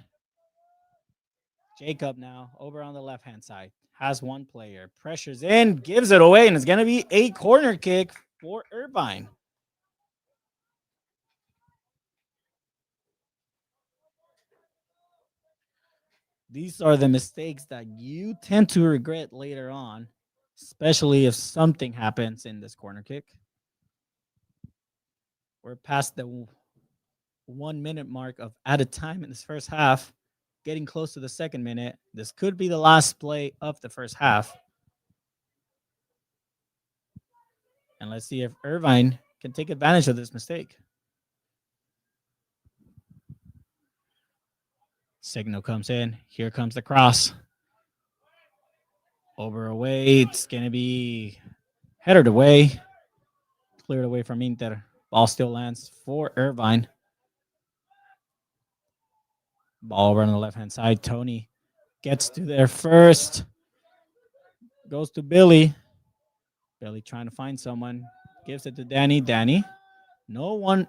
Jacob now over on the left-hand side. Has one player. Pressures in, gives it away, and it's going to be a corner kick for Irvine. These are the mistakes that you tend to regret later on, especially if something happens in this corner kick. We're past the 1 minute mark of added time in this first half, getting close to the second minute. This could be the last play of the first half. And let's see if Irvine can take advantage of this mistake. Signal comes in. Here comes the cross. Over away. It's going to be headed away. Cleared away from Inter. Ball still lands for Irvine. Ball over on the left-hand side. Tony gets to there first. Goes to Billy. Billy trying to find someone. Gives it to Danny. Danny. No one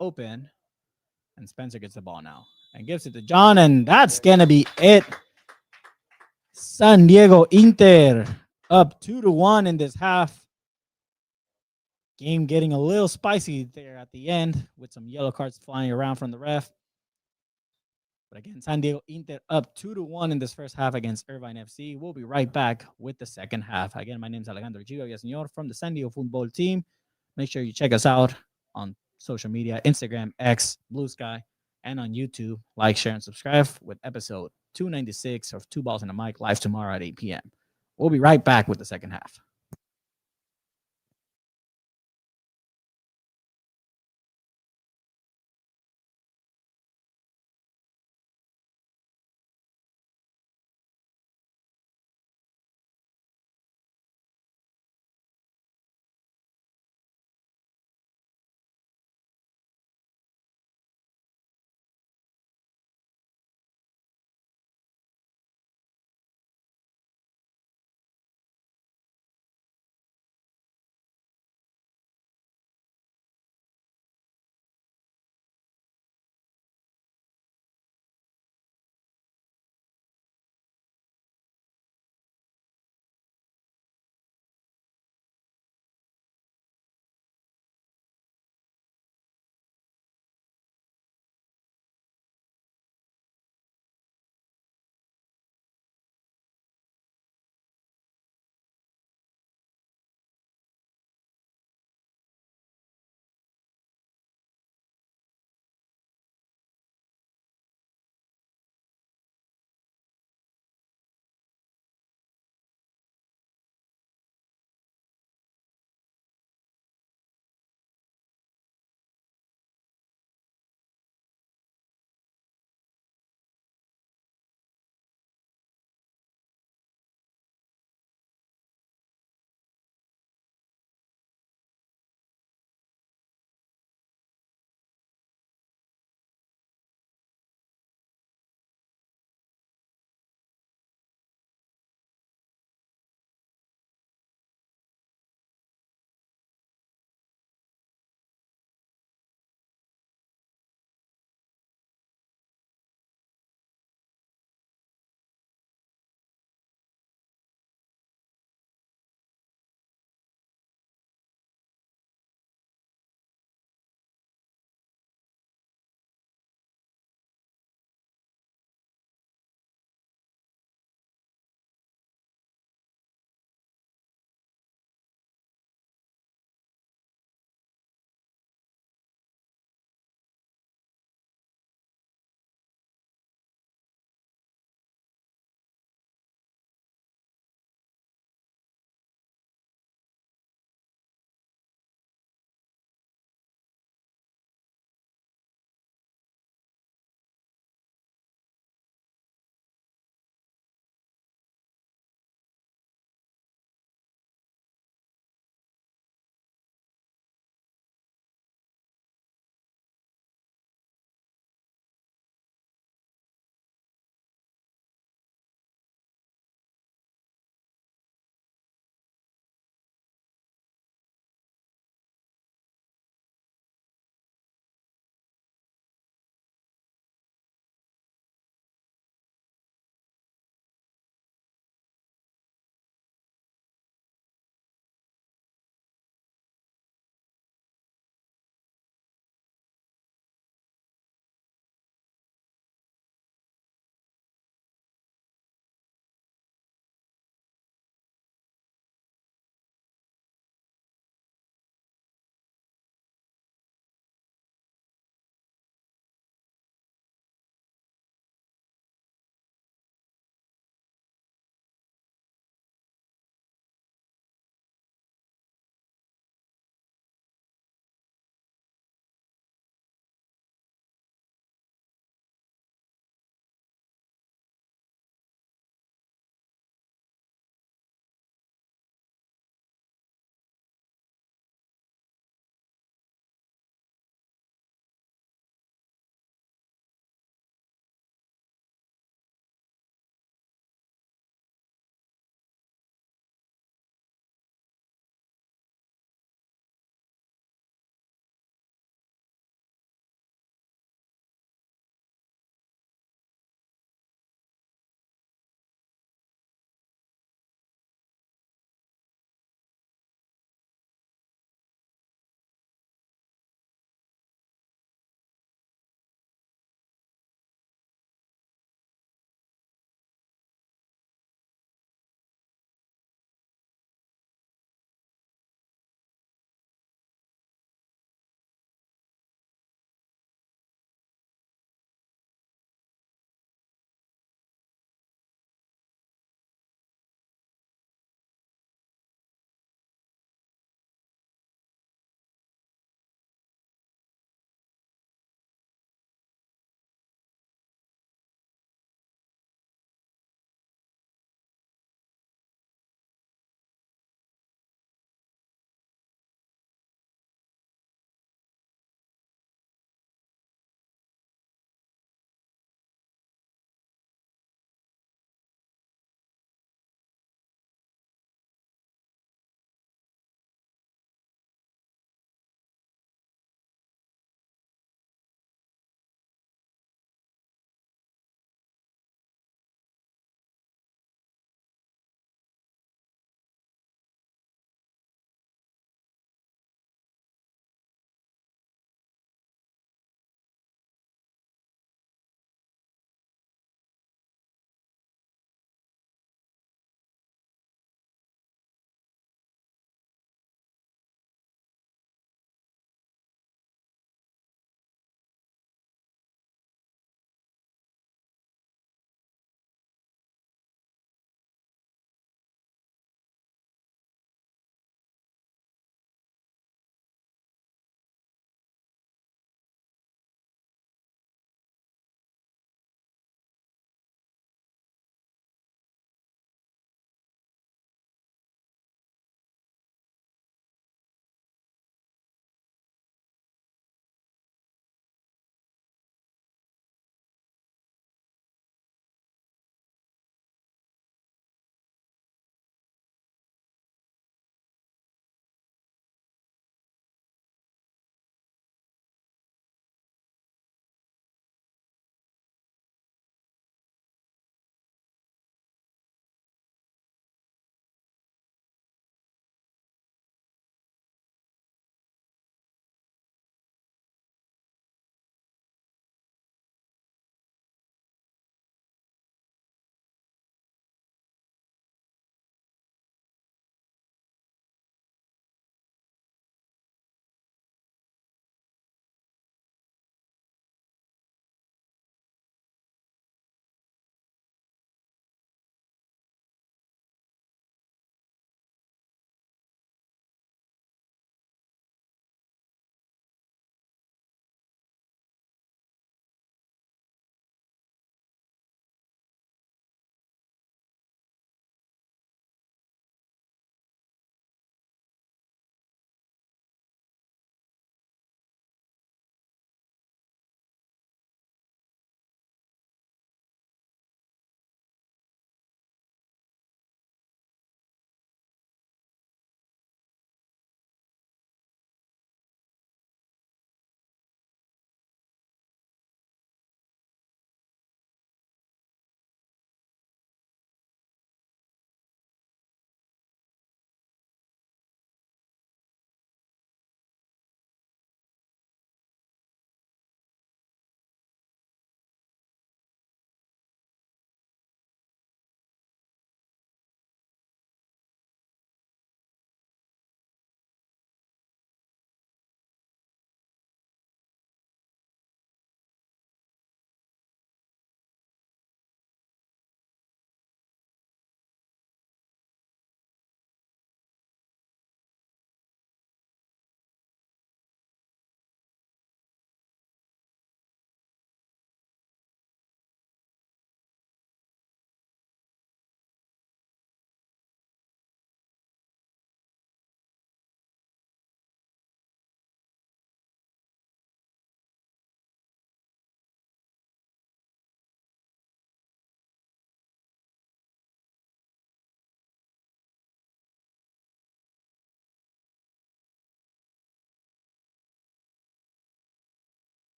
open. And Spencer gets the ball now. And gives it to John. And that's going to be it. San Diego Inter up 2-1 in this half. Game getting a little spicy there at the end with some yellow cards flying around from the ref. But again, San Diego Inter up 2-1 in this first half against Irvine FC. We'll be right back with the second half. Again, my name is Alejandro Gio Villaseñor from the SanDiego.Futbol team. Make sure you check us out on social media, Instagram, X, Blue Sky, and on YouTube. Like, share, and subscribe with episode 296 of Two Balls and a Mic live tomorrow at 8 p.m. We'll be right back with the second half.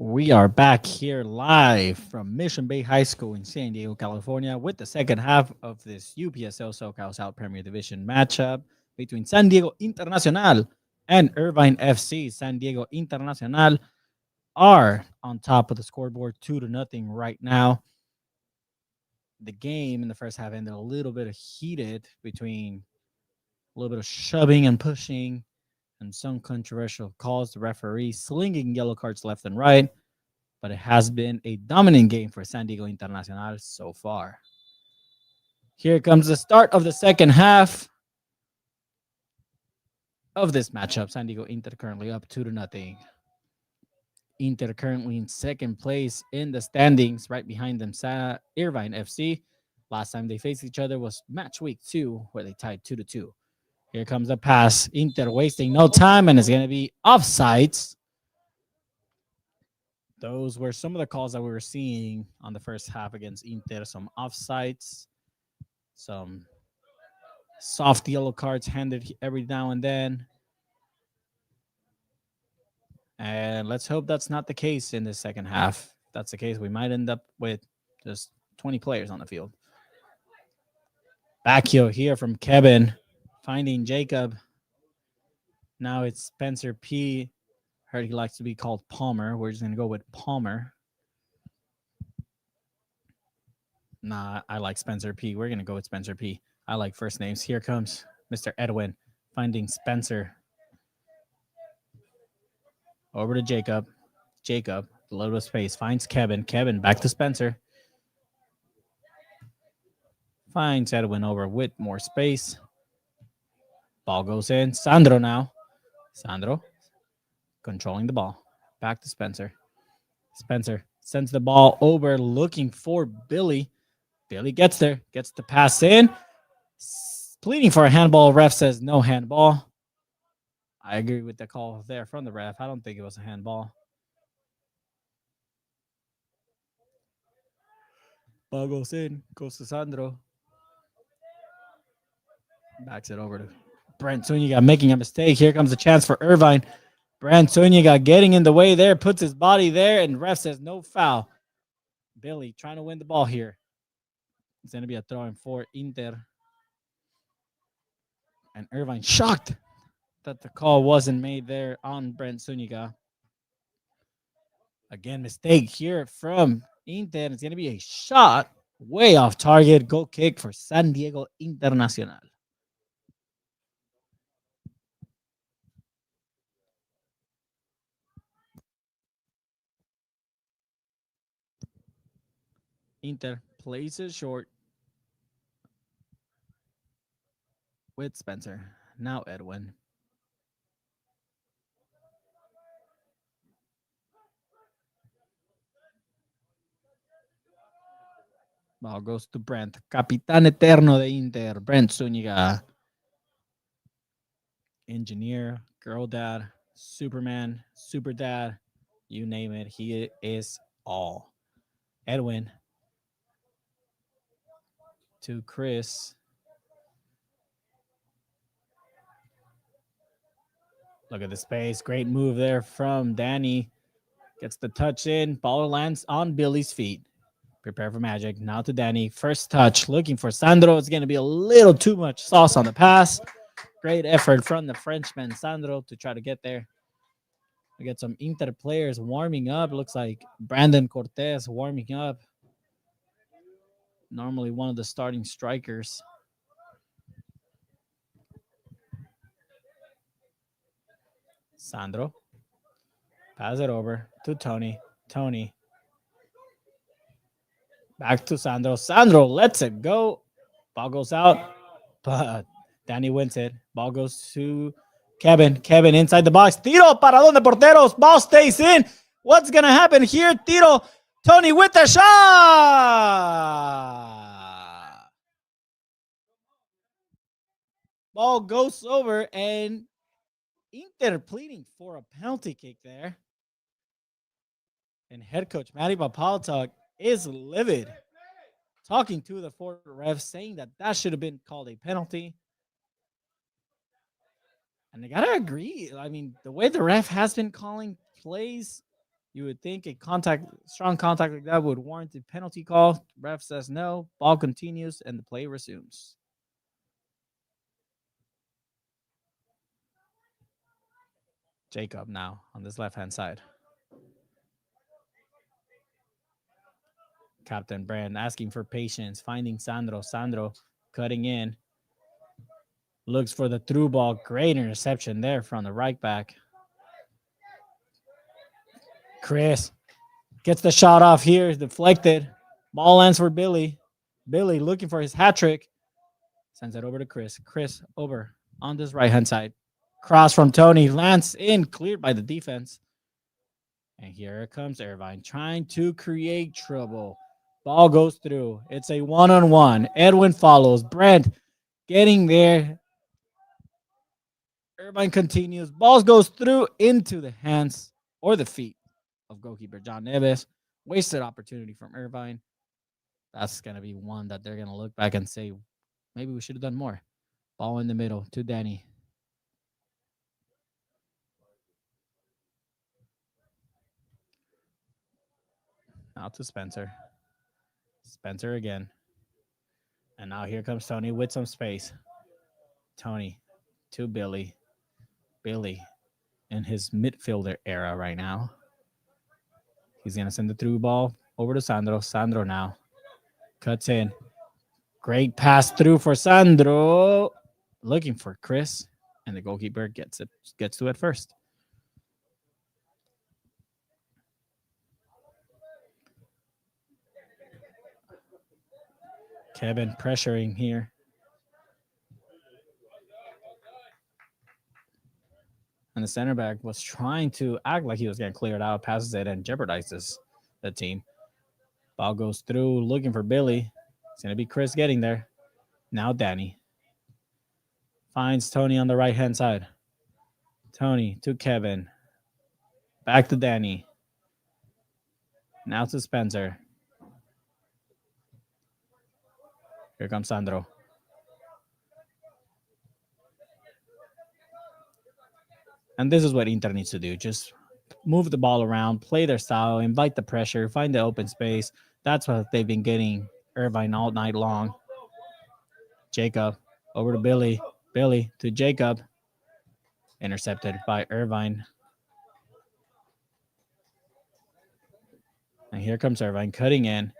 We are back here live from Mission Bay High School in San Diego, California, with the second half of this UPSL SoCal South Premier Division matchup between San Diego Internacional and Irvine FC. San Diego Internacional are on top of the scoreboard 2-0 right now. The game in the first half ended a little bit heated between a little bit of shoving and pushing and some controversial calls. The referee slinging yellow cards left and right, but it has been a dominant game for San Diego Internacional so far. Here comes the start of the second half of this matchup. San Diego Inter currently up 2-0. Inter currently in second place in the standings, right behind them, Irvine FC. Last time they faced each other was match week 2, where they tied 2-2. Here comes the pass. Inter wasting no time, and it's going to be offsides. Those were some of the calls that we were seeing on the first half against Inter. Some offsides, some soft yellow cards handed every now and then. And let's hope that's not the case in the second half. If that's the case, we might end up with just 20 players on the field. Bacchio here from Kevin, finding Jacob. Now it's Spencer P. Heard he likes to be called Palmer. We're just going to go with Palmer. Nah, I like Spencer P. We're going to go with Spencer P. I like first names. Here comes Mr. Edwin, finding Spencer. Over to Jacob. Jacob, a little bit of space, finds Kevin. Kevin, back to Spencer. Finds Edwin over with more space. Ball goes in. Sandro now. Sandro controlling the ball. Back to Spencer. Spencer sends the ball over, looking for Billy. Billy gets there, gets the pass in. Pleading for a handball. Ref says no handball. I agree with the call there from the ref. I don't think it was a handball. Ball goes in, goes to Sandro. Backs it over to Brent Zuniga, making a mistake. Here comes a chance for Irvine. Brent Zuniga getting in the way there, puts his body there, and ref says no foul. Billy trying to win the ball here. It's going to be a throw in for Inter. And Irvine shocked that the call wasn't made there on Brent Zuniga. Again, mistake here from Inter. It's going to be a shot way off target. Goal kick for San Diego Internacional. Inter plays it short with Spencer. Now Edwin. Ball goes to Brent. Capitán Eterno de Inter. Brent Zuniga. Engineer, girl dad, Superman, super dad, you name it. He is all. Edwin to Chris. Look at the space. Great move there from Danny. Gets the touch in. Ball lands on Billy's feet. Prepare for magic. Now to Danny. First touch. Looking for Sandro. It's going to be a little too much sauce on the pass. Great effort from the Frenchman, Sandro, to try to get there. We get some Inter players warming up. Looks like Brandon Cortez warming up. Normally one of the starting strikers. Sandro. Pass it over to Tony. Tony. Back to Sandro. Sandro lets it go. Ball goes out, but Danny wins it. Ball goes to Kevin. Kevin inside the box. Tiro para donde porteros. Ball stays in. What's going to happen here? Tiro. Tony with the shot. Ball goes over, and Inter pleading for a penalty kick there. And head coach Matty Papalchuk is livid, talking to the fourth ref, saying that that should have been called a penalty. And I gotta agree. I mean, the way the ref has been calling plays You would think a strong contact like that would warrant a penalty call. Ref says no. Ball continues and the play resumes. Jacob now on this left-hand side. Captain Brand asking for patience, finding Sandro. Sandro cutting in. Looks for the through ball. Great interception there from the right back. Chris gets the shot off here. Deflected. Ball lands for Billy. Billy looking for his hat trick. Sends it over to Chris. Chris over on this right-hand side. Cross from Tony. Lands in. Cleared by the defense. And here comes Irvine trying to create trouble. Ball goes through. It's a one-on-one. Edwin follows. Brent getting there. Irvine continues. Balls goes through into the hands or the feet of goalkeeper John Neves. Wasted opportunity from Irvine. That's going to be one that they're going to look back and say, maybe we should have done more. Ball in the middle to Danny. Now to Spencer. Spencer again. And now here comes Tony with some space. Tony to Billy. Billy in his midfielder era right now. He's going to send the through ball over to Sandro. Sandro now cuts in. Great pass through for Sandro. Looking for Chris. And the goalkeeper gets to it first. Kevin pressuring here. And the center back was trying to act like he was getting cleared out, passes it, and jeopardizes the team. Ball goes through, looking for Billy. It's going to be Chris getting there. Now Danny. Finds Tony on the right-hand side. Tony to Kevin. Back to Danny. Now to Spencer. Here comes Sandro. And this is what Inter needs to do. Just move the ball around, play their style, invite the pressure, find the open space. That's what they've been getting Irvine all night long. Jacob over to Billy. Billy to Jacob. Intercepted by Irvine. And here comes Irvine cutting in.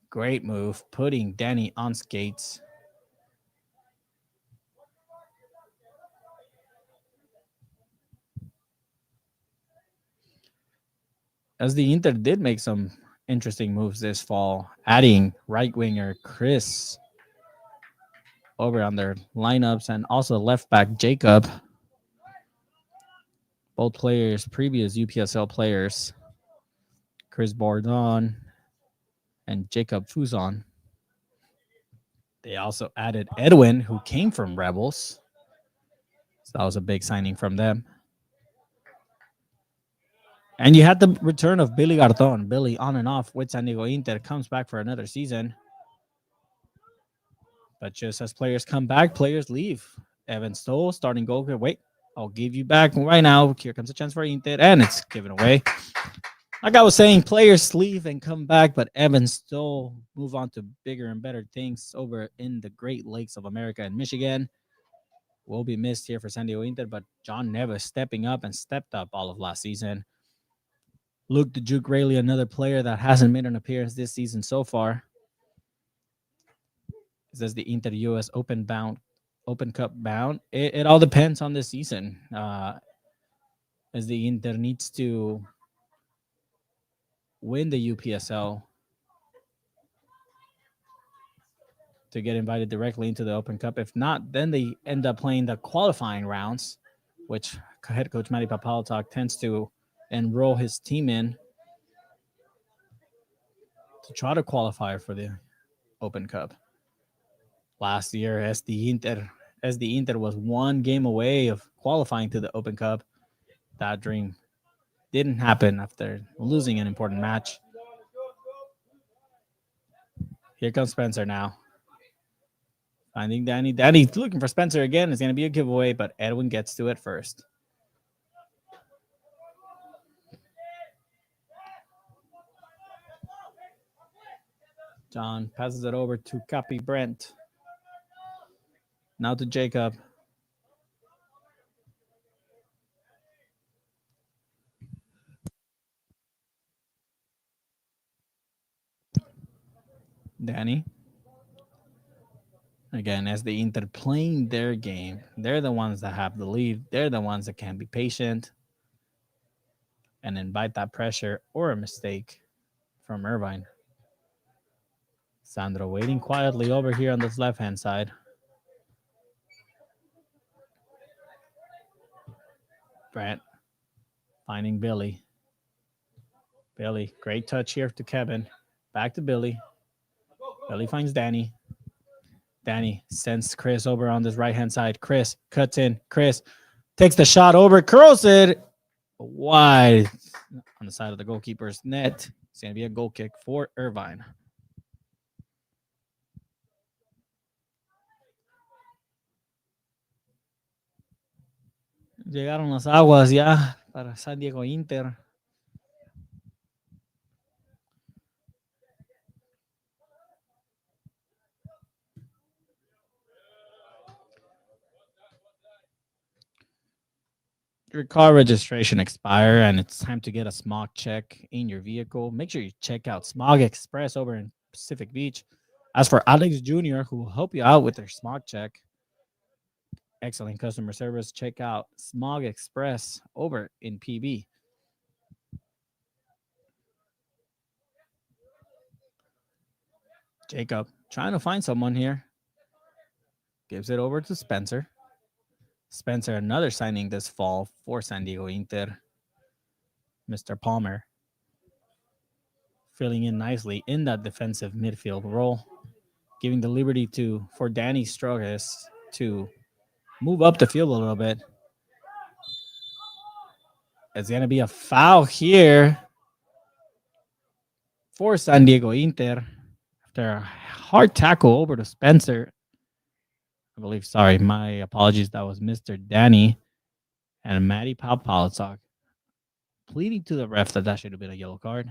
Great move, putting Danny on skates. As the Inter did make some interesting moves this fall, adding right winger Chris over on their lineups and also left back Jacob. Both players, previous UPSL players, Chris Bordon and Jacob Fuzon. They also added Edwin, who came from Rebels. So that was a big signing from them. And you had the return of Billy Garton. Billy on and off with San Diego Inter, comes back for another season. But just as players come back, players leave. Evan Stoll, starting goalkeeper. Wait, I'll give you back right now. Here comes a chance for Inter, and it's given away. Like I was saying, players leave and come back, but Evan Stoll move on to bigger and better things over in the Great Lakes of America and Michigan. Will be missed here for San Diego Inter, but John Neves stepping up and stepped up all of last season. Luke the Duke Rayleigh, another player that hasn't made an appearance this season so far. It says the Inter US Open Cup bound. It all depends on this season. As the Inter needs to win the UPSL to get invited directly into the Open Cup. If not, then they end up playing the qualifying rounds, which head coach Matty Papaltok tends to enroll his team in to try to qualify for the Open Cup. Last year, as the Inter was one game away of qualifying to the Open Cup, that dream didn't happen after losing an important match. Here comes Spencer now. Finding Danny. Danny looking for Spencer again. It's going to be a giveaway, but Edwin gets to it first. John passes it over to Cappy Brent. Now to Jacob. Danny. Again, as the Inter playing their game, they're the ones that have the lead. They're the ones that can be patient and invite that pressure or a mistake from Irvine. Sandro waiting quietly over here on this left-hand side. Brent finding Billy. Billy, great touch here to Kevin. Back to Billy. Billy finds Danny. Danny sends Chris over on this right-hand side. Chris cuts in. Chris takes the shot over. Curls it wide on the side of the goalkeeper's net. It's going to be a goal kick for Irvine. Llegaron las aguas ya para San Diego Inter. Your car registration expire and it's time to get a smog check in your vehicle. Make sure you check out Smog Express over in Pacific Beach. As for Alex Jr., who will help you out with their smog check, excellent customer service. Check out Smog Express over in PB. Jacob trying to find someone here. Gives it over to Spencer. Spencer, another signing this fall for San Diego Inter. Mr. Palmer filling in nicely in that defensive midfield role, giving the liberty for Danny Strogas to move up the field a little bit. It's going to be a foul here for San Diego Inter after a hard tackle over to Spencer. I believe, sorry, my apologies. That was Mr. Danny and Matty Palpalitzok pleading to the ref that should have been a yellow card.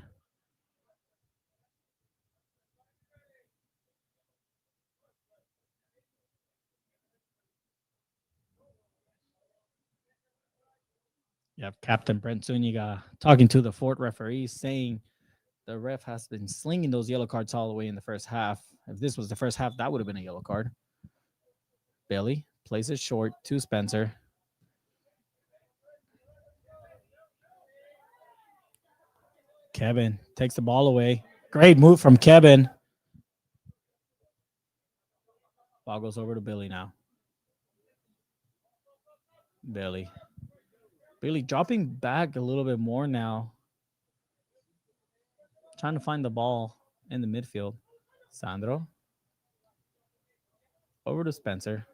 You have Captain Brent Zuniga talking to the Fort referees, saying the ref has been slinging those yellow cards all the way in the first half. If this was the first half, that would have been a yellow card. Billy plays it short to Spencer. Kevin takes the ball away. Great move from Kevin. Ball goes over to Billy now. Billy dropping back a little bit more now. Trying to find the ball in the midfield. Sandro. Over to Spencer.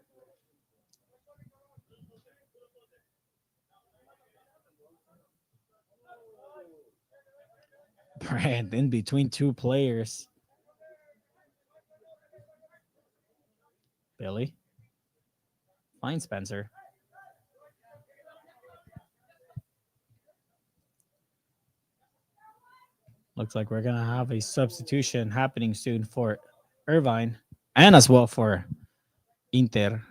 Brand in between two players. Billy finds Spencer. Looks like we're going to have a substitution happening soon for Irvine and as well for Inter.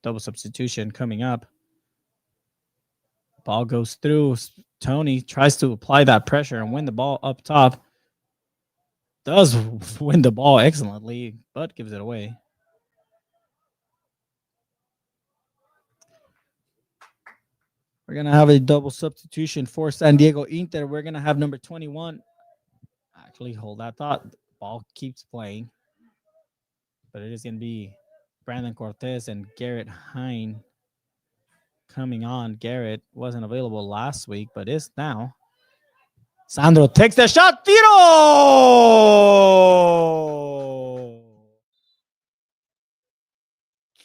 Double substitution coming up. Ball goes through. Tony tries to apply that pressure and win the ball up top. Does win the ball excellently, but gives it away. We're going to have a double substitution for San Diego Inter. We're going to have number 21. Actually, hold that thought. The ball keeps playing. But it is going to be Brandon Cortez and Garrett Hine coming on. Garrett wasn't available last week, but is now. Sandro takes the shot. ¡Tiro!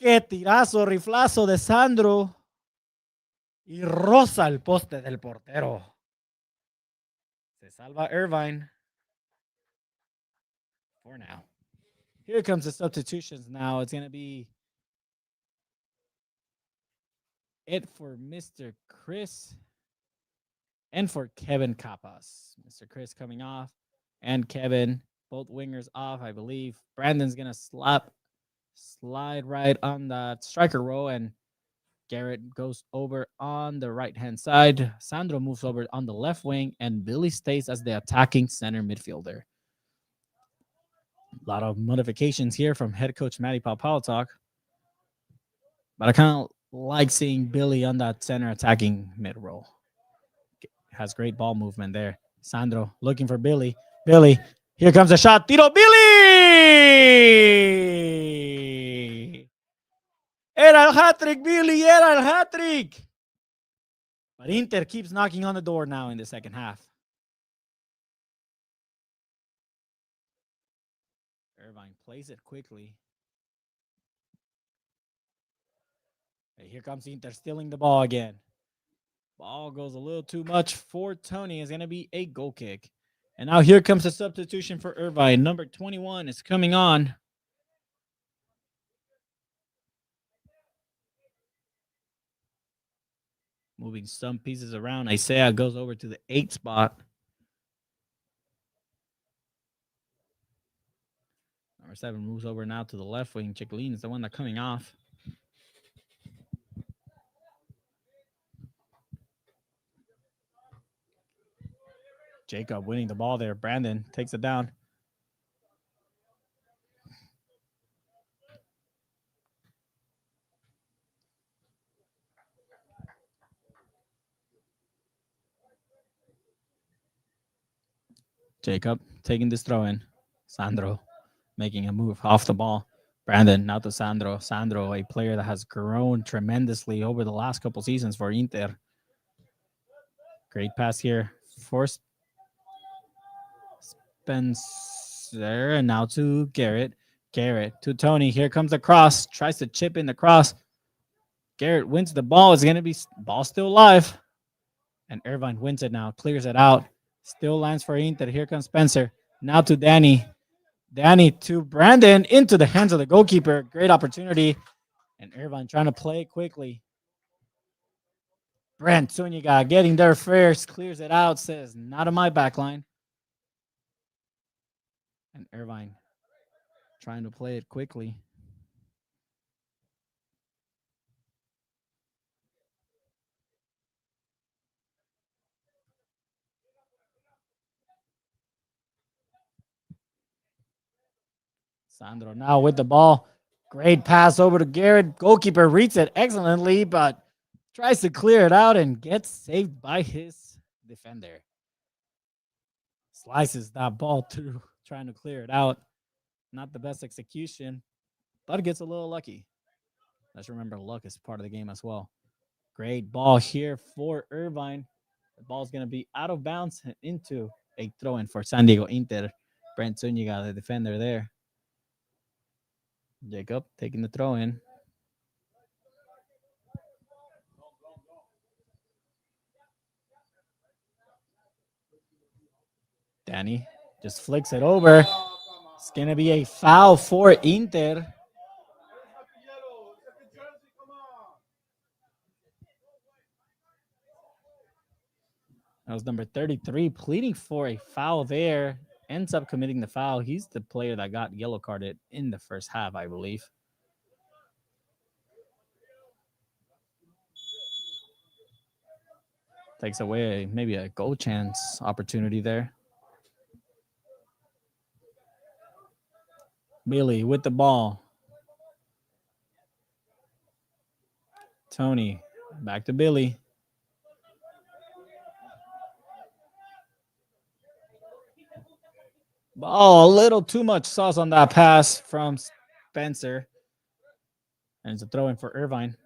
¡Qué tirazo, riflazo de Sandro! Y roza el poste del portero. Se salva Irvine. For now. Here comes the substitutions now. It's going to be it for Mr. Chris and for Kevin Capas. Mr. Chris coming off and Kevin Both wingers off, I believe. Brandon's going to slide right on that striker row, and Garrett goes over on the right-hand side. Sandro moves over on the left wing, and Billy stays as the attacking center midfielder. A lot of modifications here from head coach Matty Papaltok. But I kind of like seeing Billy on that center attacking mid role. Has great ball movement there. Sandro looking for Billy. Billy, here comes a shot. Tiro Billy! Era el hat-trick, Billy. Era el hat-trick. But Inter keeps knocking on the door now in the second half. Irvine plays it quickly. Hey, here comes Inter stealing the ball again. Ball goes a little too much for Tony. It's going to be a goal kick. And now here comes a substitution for Irvine. Number 21 is coming on. Moving some pieces around. Isaiah goes over to the 8 spot. Number 7 moves over now to the left wing. Chicolin is the one that's coming off. Jacob winning the ball there. Brandon takes it down. Jacob taking this throw in. Sandro making a move off the ball. Brandon now to Sandro. Sandro, a player that has grown tremendously over the last couple seasons for Inter. Great pass here. Forced Spencer, and now to Garrett. Garrett to Tony. Here comes the cross. Tries to chip in the cross. Garrett wins the ball. It's going to be ball still live. And Irvine wins it now. Clears it out. Still lands for Inter. Here comes Spencer. Now to Danny. Danny to Brandon. Into the hands of the goalkeeper. Great opportunity. And Irvine trying to play quickly. Brent Zuniga getting there first. Clears it out. Says, not on my back line. And Irvine trying to play it quickly. Sandro now with the ball. Great pass over to Garrett. Goalkeeper reads it excellently, but tries to clear it out and gets saved by his defender. Slices that ball through, trying to clear it out. Not the best execution, but gets a little lucky. Let's remember, luck is part of the game as well. Great ball here for Irvine. The ball's going to be out of bounds and into a throw-in for San Diego Inter. Brent Zuniga, the defender there. Jacob taking the throw-in. Danny just flicks it over. It's going to be a foul for Inter. That was number 33 pleading for a foul there. Ends up committing the foul. He's the player that got yellow carded in the first half, I believe. Takes away maybe a goal chance opportunity there. Billy with the ball. Tony back to Billy. Oh, a little too much sauce on that pass from Spencer. And it's a throw in for Irvine.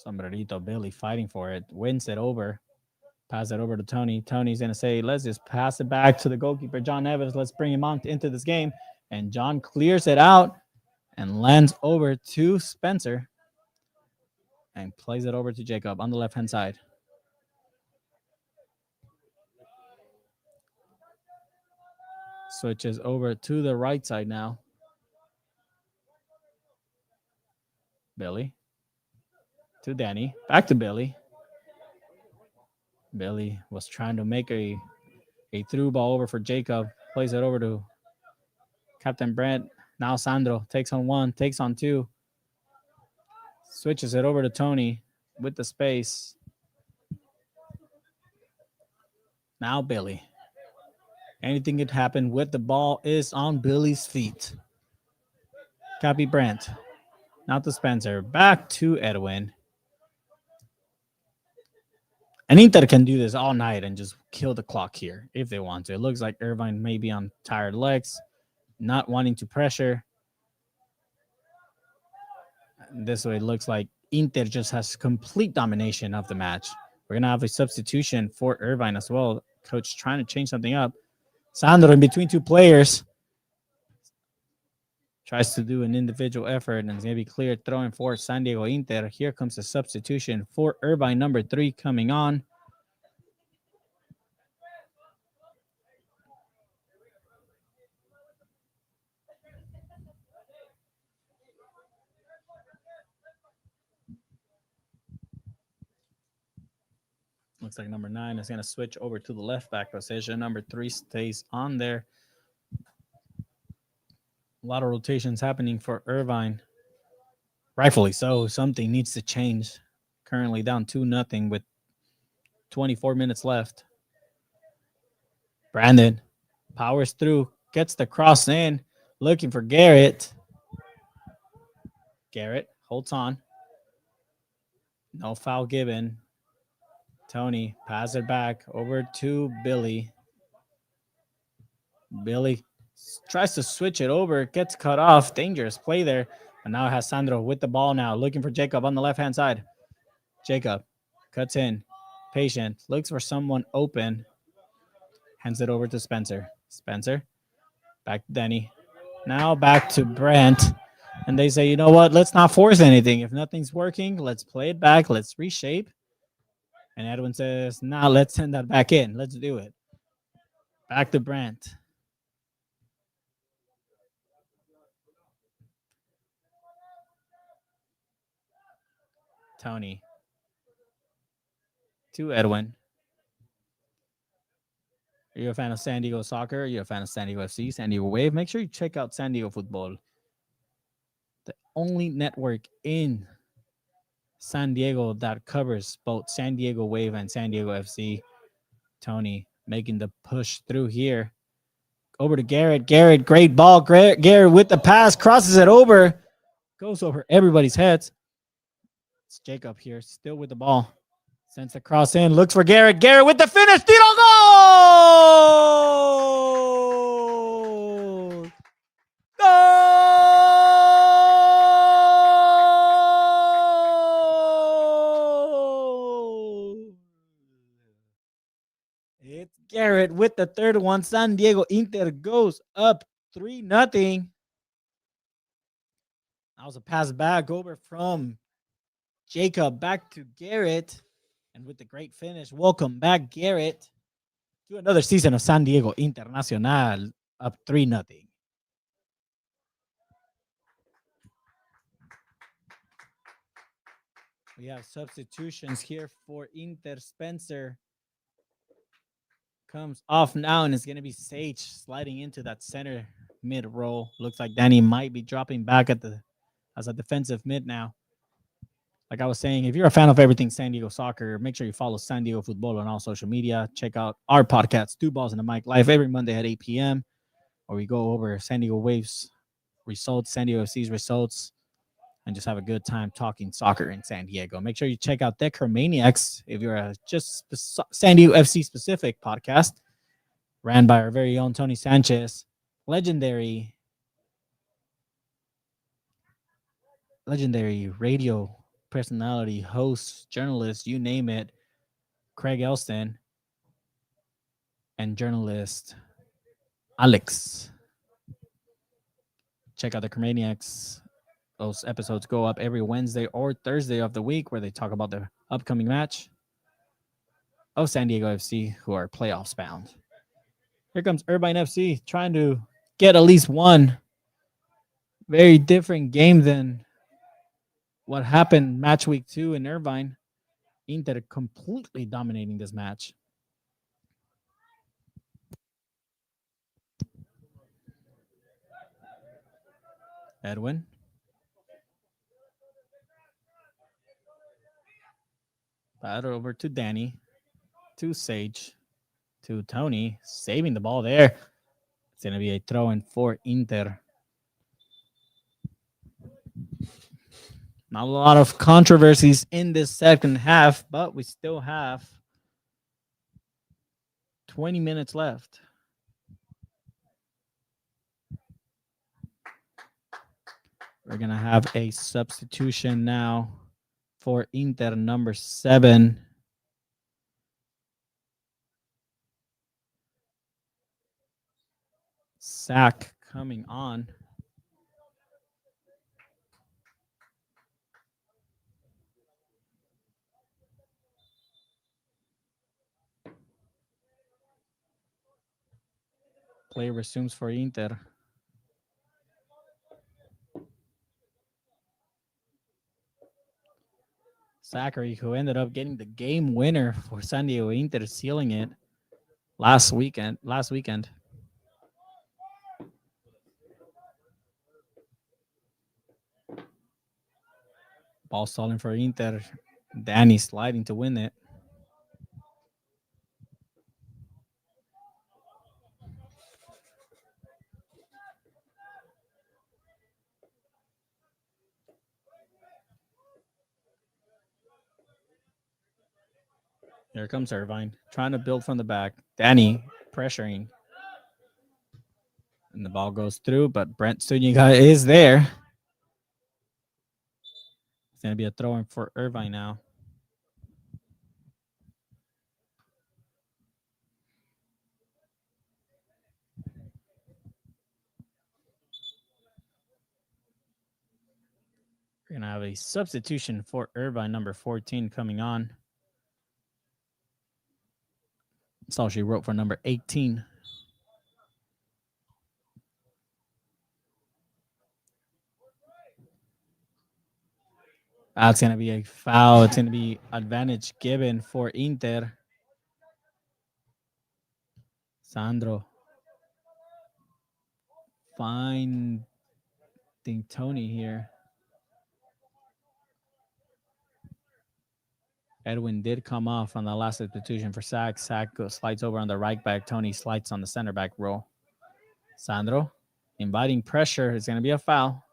Sombrerito Billy fighting for it. Wins it over. Pass it over to Tony. Tony's going to say, let's just pass it back to the goalkeeper, John Evans. Let's bring him on into this game. And John clears it out and lands over to Spencer and plays it over to Jacob on the left-hand side. Switches over to the right side now. Billy to Danny. Back to Billy. Billy was trying to make a through ball over for Jacob. Plays it over to Captain Brent. Now Sandro takes on one, takes on two. Switches it over to Tony with the space. Now Billy. Anything could happen with the ball is on Billy's feet. Copy Brent. Now to Spencer. Back to Edwin. And Inter can do this all night and just kill the clock here if they want to. It looks like Irvine may be on tired legs, not wanting to pressure. This way, it looks like Inter just has complete domination of the match. We're going to have a substitution for Irvine as well. Coach trying to change something up. Sandro in between two players. Tries to do an individual effort and it's going to be clear throwing for San Diego Inter. Here comes a substitution for Irvine, number 3 coming on. Looks like number 9 is going to switch over to the left back position. Number 3 stays on there. A lot of rotations happening for Irvine. Rightfully so. Something needs to change. Currently down 2-0 with 24 minutes left. Brandon powers through, gets the cross in, looking for Garrett. Garrett holds on. No foul given. Tony passes it back over to Billy. Billy tries to switch it over, gets cut off. Dangerous play there. And now it has Sandro with the ball now, looking for Jacob on the left-hand side. Jacob cuts in, patient, looks for someone open, hands it over to Spencer. Spencer, back to Denny. Now back to Brent. And they say, you know what? Let's not force anything. If nothing's working, let's play it back. Let's reshape. And Edwin says, nah, let's send that back in. Let's do it. Back to Brent. Tony. To Edwin. Are you a fan of San Diego soccer? Are you a fan of San Diego FC, San Diego Wave? Make sure you check out SanDiego.Futbol, the only network in San Diego that covers both San Diego Wave and San Diego FC. Tony making the push through here. Over to Garrett. Garrett, great ball. Garrett with the pass, crosses it over. Goes over everybody's heads. It's Jacob here, still with the ball. Sends the cross in, looks for Garrett. Garrett with the finish. Tiro goal! Goal! It's Garrett with the third one. San Diego Inter goes up 3-0. That was a pass back over from Jacob back to Garrett. And with the great finish, welcome back, Garrett, to another season of San Diego Internacional, up 3-0. We have substitutions here for Inter. Spencer comes off now, and it's going to be Sage sliding into that center mid role. Looks like Danny might be dropping back as a defensive mid now. Like I was saying, if you're a fan of everything San Diego soccer, make sure you follow SanDiego.Futbol on all social media. Check out our podcast, Two Balls and a Mic, live every Monday at 8 p.m., where we go over San Diego Waves results, San Diego FC's results, and just have a good time talking soccer in San Diego. Make sure you check out Decker Maniacs if you're a just San Diego FC specific podcast, ran by our very own Tony Sanchez, legendary radio personality, host, journalist, you name it, Craig Elston, and journalist Alex. Check out the Cremaniacs. Those episodes go up every Wednesday or Thursday of the week, where they talk about the upcoming match of San Diego FC, who are playoffs bound. Here comes Irvine FC trying to get at least one. Very different game than what happened match week 2 in Irvine. Inter completely dominating this match. Edwin. Battle over to Danny. To Sage. To Tony. Saving the ball there. It's going to be a throw in for Inter. Not a lot of controversies in this second half, but we still have 20 minutes left. We're going to have a substitution now for Inter, number 7. Sack coming on. Play resumes for Inter. Zachary, who ended up getting the game winner for San Diego Inter, sealing it last weekend. Ball stalling for Inter. Danny sliding to win it. Here comes Irvine, trying to build from the back. Danny pressuring. And the ball goes through, but Brent Studiga is there. It's going to be a throw in for Irvine now. We're going to have a substitution for Irvine, number 14, coming on. That's all she wrote for number 18. That's going to be a foul. It's going to be advantage given for Inter. Sandro. Finding Tony here. Edwin did come off on the last substitution for Sack. Sack slides over on the right back. Tony slides on the center back row. Sandro inviting pressure. It's going to be a foul.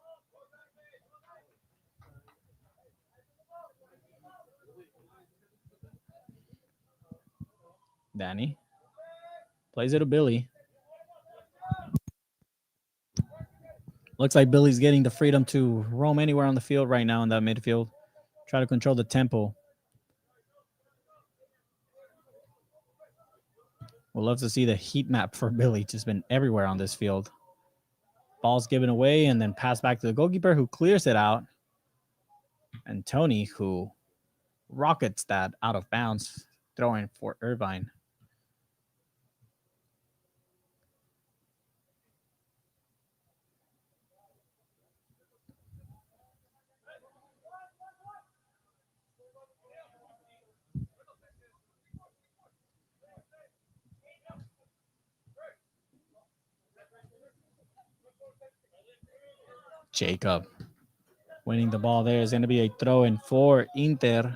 Danny plays it to Billy. Looks like Billy's getting the freedom to roam anywhere on the field right now in that midfield. Try to control the tempo. We'll love to see the heat map for Billy. Just been everywhere on this field. Ball's given away and then pass back to the goalkeeper who clears it out. And Tony, who rockets that out of bounds, throwing for Irvine. Jacob winning the ball there. Is going to be a throw in for Inter.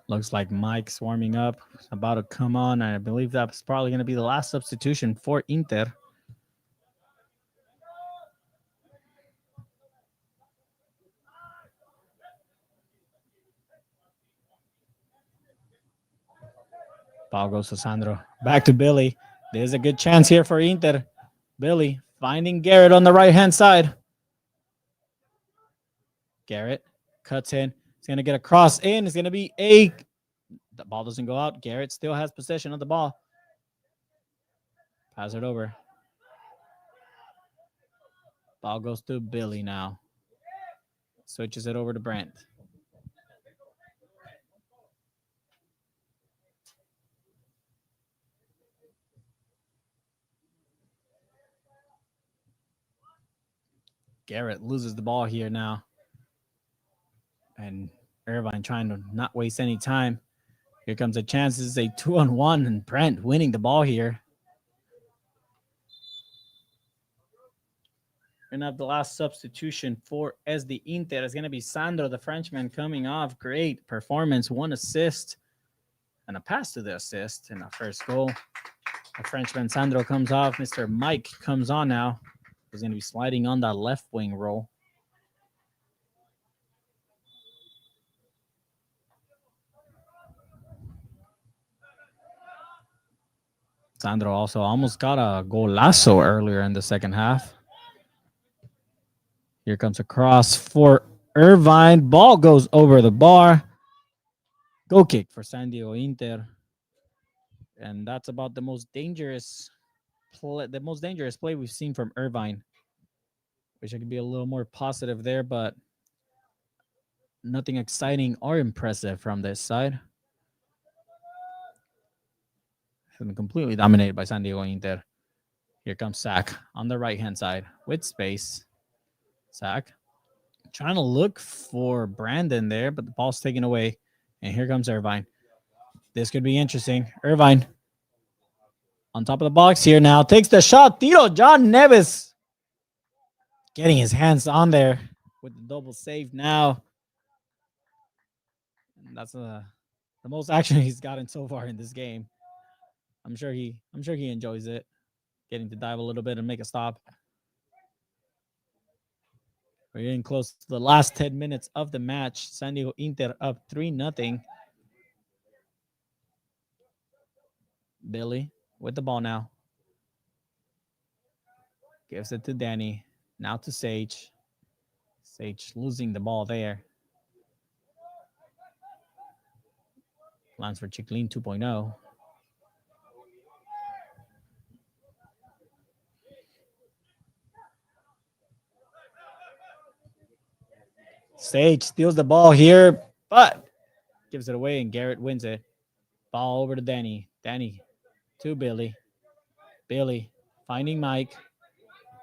Looks like Mike's warming up, about to come on. I believe that's probably going to be the last substitution for Inter. Ball goes to Sandro. Back to Billy. There's a good chance here for Inter. Billy finding Garrett on the right-hand side. Garrett cuts in. He's going to get a cross in. It's going to be a... The ball doesn't go out. Garrett still has possession of the ball. Pass it over. Ball goes to Billy now. Switches it over to Brent. Garrett loses the ball here now. And Irvine trying to not waste any time. Here comes a chance. This is a 2-on-1, and Brent winning the ball here. And up the last substitution for SD Inter is going to be Sandro, the Frenchman, coming off. Great performance, 1 assist and a pass to the assist in the first goal. The Frenchman Sandro comes off. Mr. Mike comes on now. He's going to be sliding on that left wing role. Sandro also almost got a golazo earlier in the second half. Here comes a cross for Irvine. Ball goes over the bar. Goal kick for San Diego Inter. And that's about the most dangerous play we've seen from Irvine. Wish I could be a little more positive there, but nothing exciting or impressive from this side. Been completely dominated by San Diego Inter. Here comes Sack on the right-hand side with space. Sack trying to look for Brandon there, but the ball's taken away. And here comes Irvine. This could be interesting. Irvine on top of the box here now. Takes the shot. Tiro John Neves getting his hands on there with the double save now. And that's the most action he's gotten so far in this game. I'm sure he enjoys it. Getting to dive a little bit and make a stop. We're getting close to the last 10 minutes of the match. San Diego Inter up 3-0. Billy with the ball now. Gives it to Danny. Now to Sage. Sage losing the ball there. Plans for Chiclin 2.0. Sage steals the ball here, but gives it away, and Garrett wins it. Ball over to Danny. Danny to Billy. Billy finding Mike.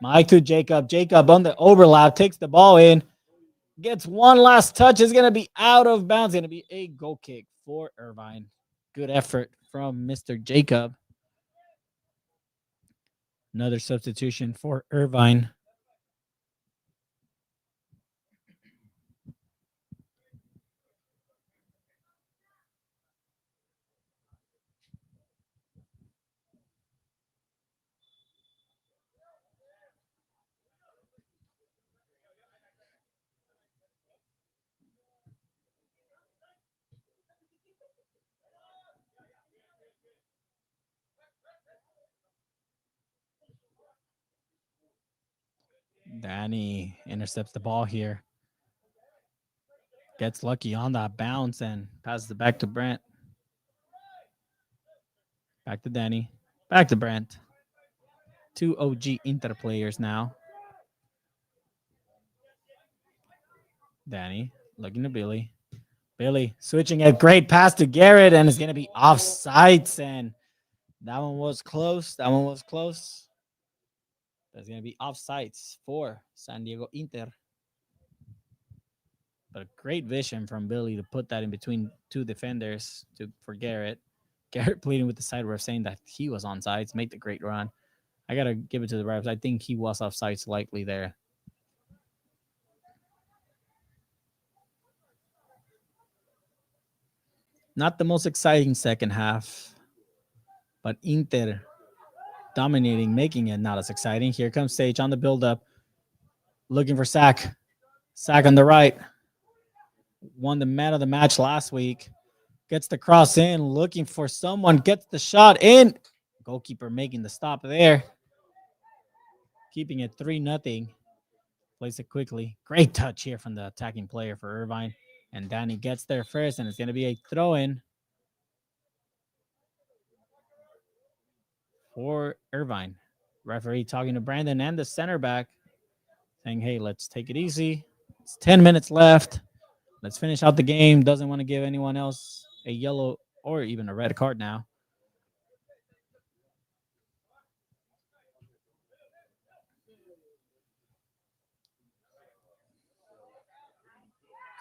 Mike to Jacob. Jacob on the overlap. Takes the ball in. Gets one last touch. Is going to be out of bounds. Going to be a goal kick for Irvine. Good effort from Mr. Jacob. Another substitution for Irvine. Danny intercepts the ball here. Gets lucky on that bounce and passes it back to Brent. Back to Danny. Back to Brent. 2 OG Inter players now. Danny looking to Billy. Billy switching a great pass to Garrett, and it's going to be offsides. And that one was close. That one was close. That's going to be offsides for San Diego Inter. But a great vision from Billy to put that in between two defenders for Garrett. Garrett pleading with the side ref saying that he was onside. Make the great run. I got to give it to the refs. I think he was offsides likely there. Not the most exciting second half, but Inter dominating, making it not as exciting. Here comes Sage on the build-up, looking for Sack. Sack on the right. Won the man of the match last week. Gets the cross in, looking for someone. Gets the shot in. Goalkeeper making the stop there. Keeping it 3-0. Plays it quickly. Great touch here from the attacking player for Irvine. And Danny gets there first, and it's going to be a throw-in for Irvine. Referee talking to Brandon and the center back, saying, hey, let's take it easy. It's 10 minutes left. Let's finish out the game. Doesn't want to give anyone else a yellow or even a red card now.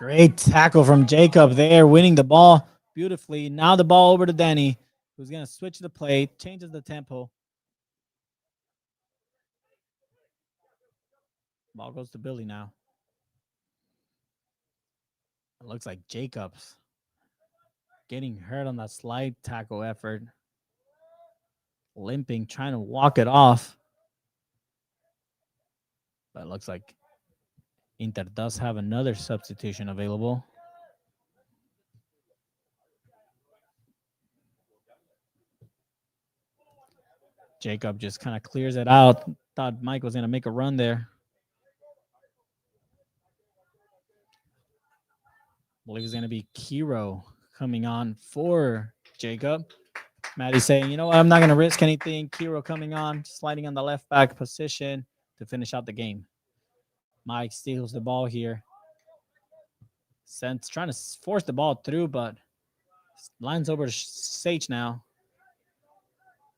Great tackle from Jacob there, winning the ball beautifully. Now the ball over to Danny, who's going to switch the play, changes the tempo. Ball goes to Billy now. It looks like Jacobs getting hurt on that slide tackle effort. Limping, trying to walk it off. But it looks like Inter does have another substitution available. Jacob just kind of clears it out. Thought Mike was going to make a run there. I believe it's going to be Kiro coming on for Jacob. Maddie's saying, you know what, I'm not going to risk anything. Kiro coming on, sliding on the left back position to finish out the game. Mike steals the ball here. Sense trying to force the ball through, but lines over to Sage now.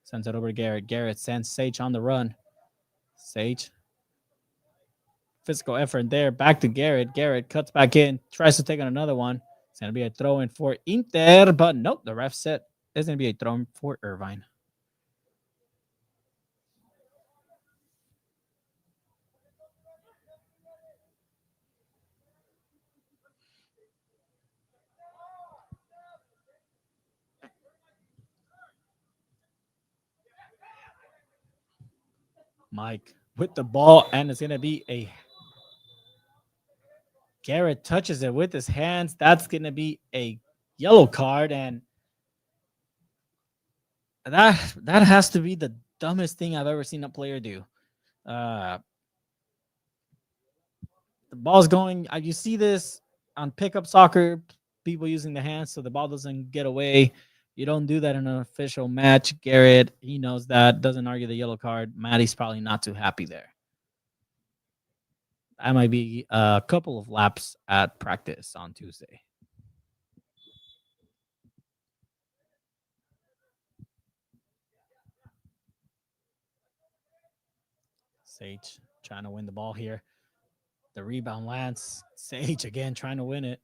Sends it over to Garrett. Garrett sends Sage on the run. Sage. Physical effort there. Back to Garrett. Garrett cuts back in. Tries to take on another one. It's going to be a throw in for Inter, but nope. The ref said it's going to be a throw in for Irvine. Mike with the ball, and it's going to be a Garrett touches it with his hands. That's going to be a yellow card, and that has to be the dumbest thing I've ever seen a player do. The ball's going. You see this on pickup soccer, people using the hands so the ball doesn't get away. You don't do that in an official match. Garrett, he knows that, doesn't argue the yellow card. Maddie's probably not too happy there. That might be a couple of laps at practice on Tuesday. Sage trying to win the ball here. The rebound lands. Sage again trying to win it.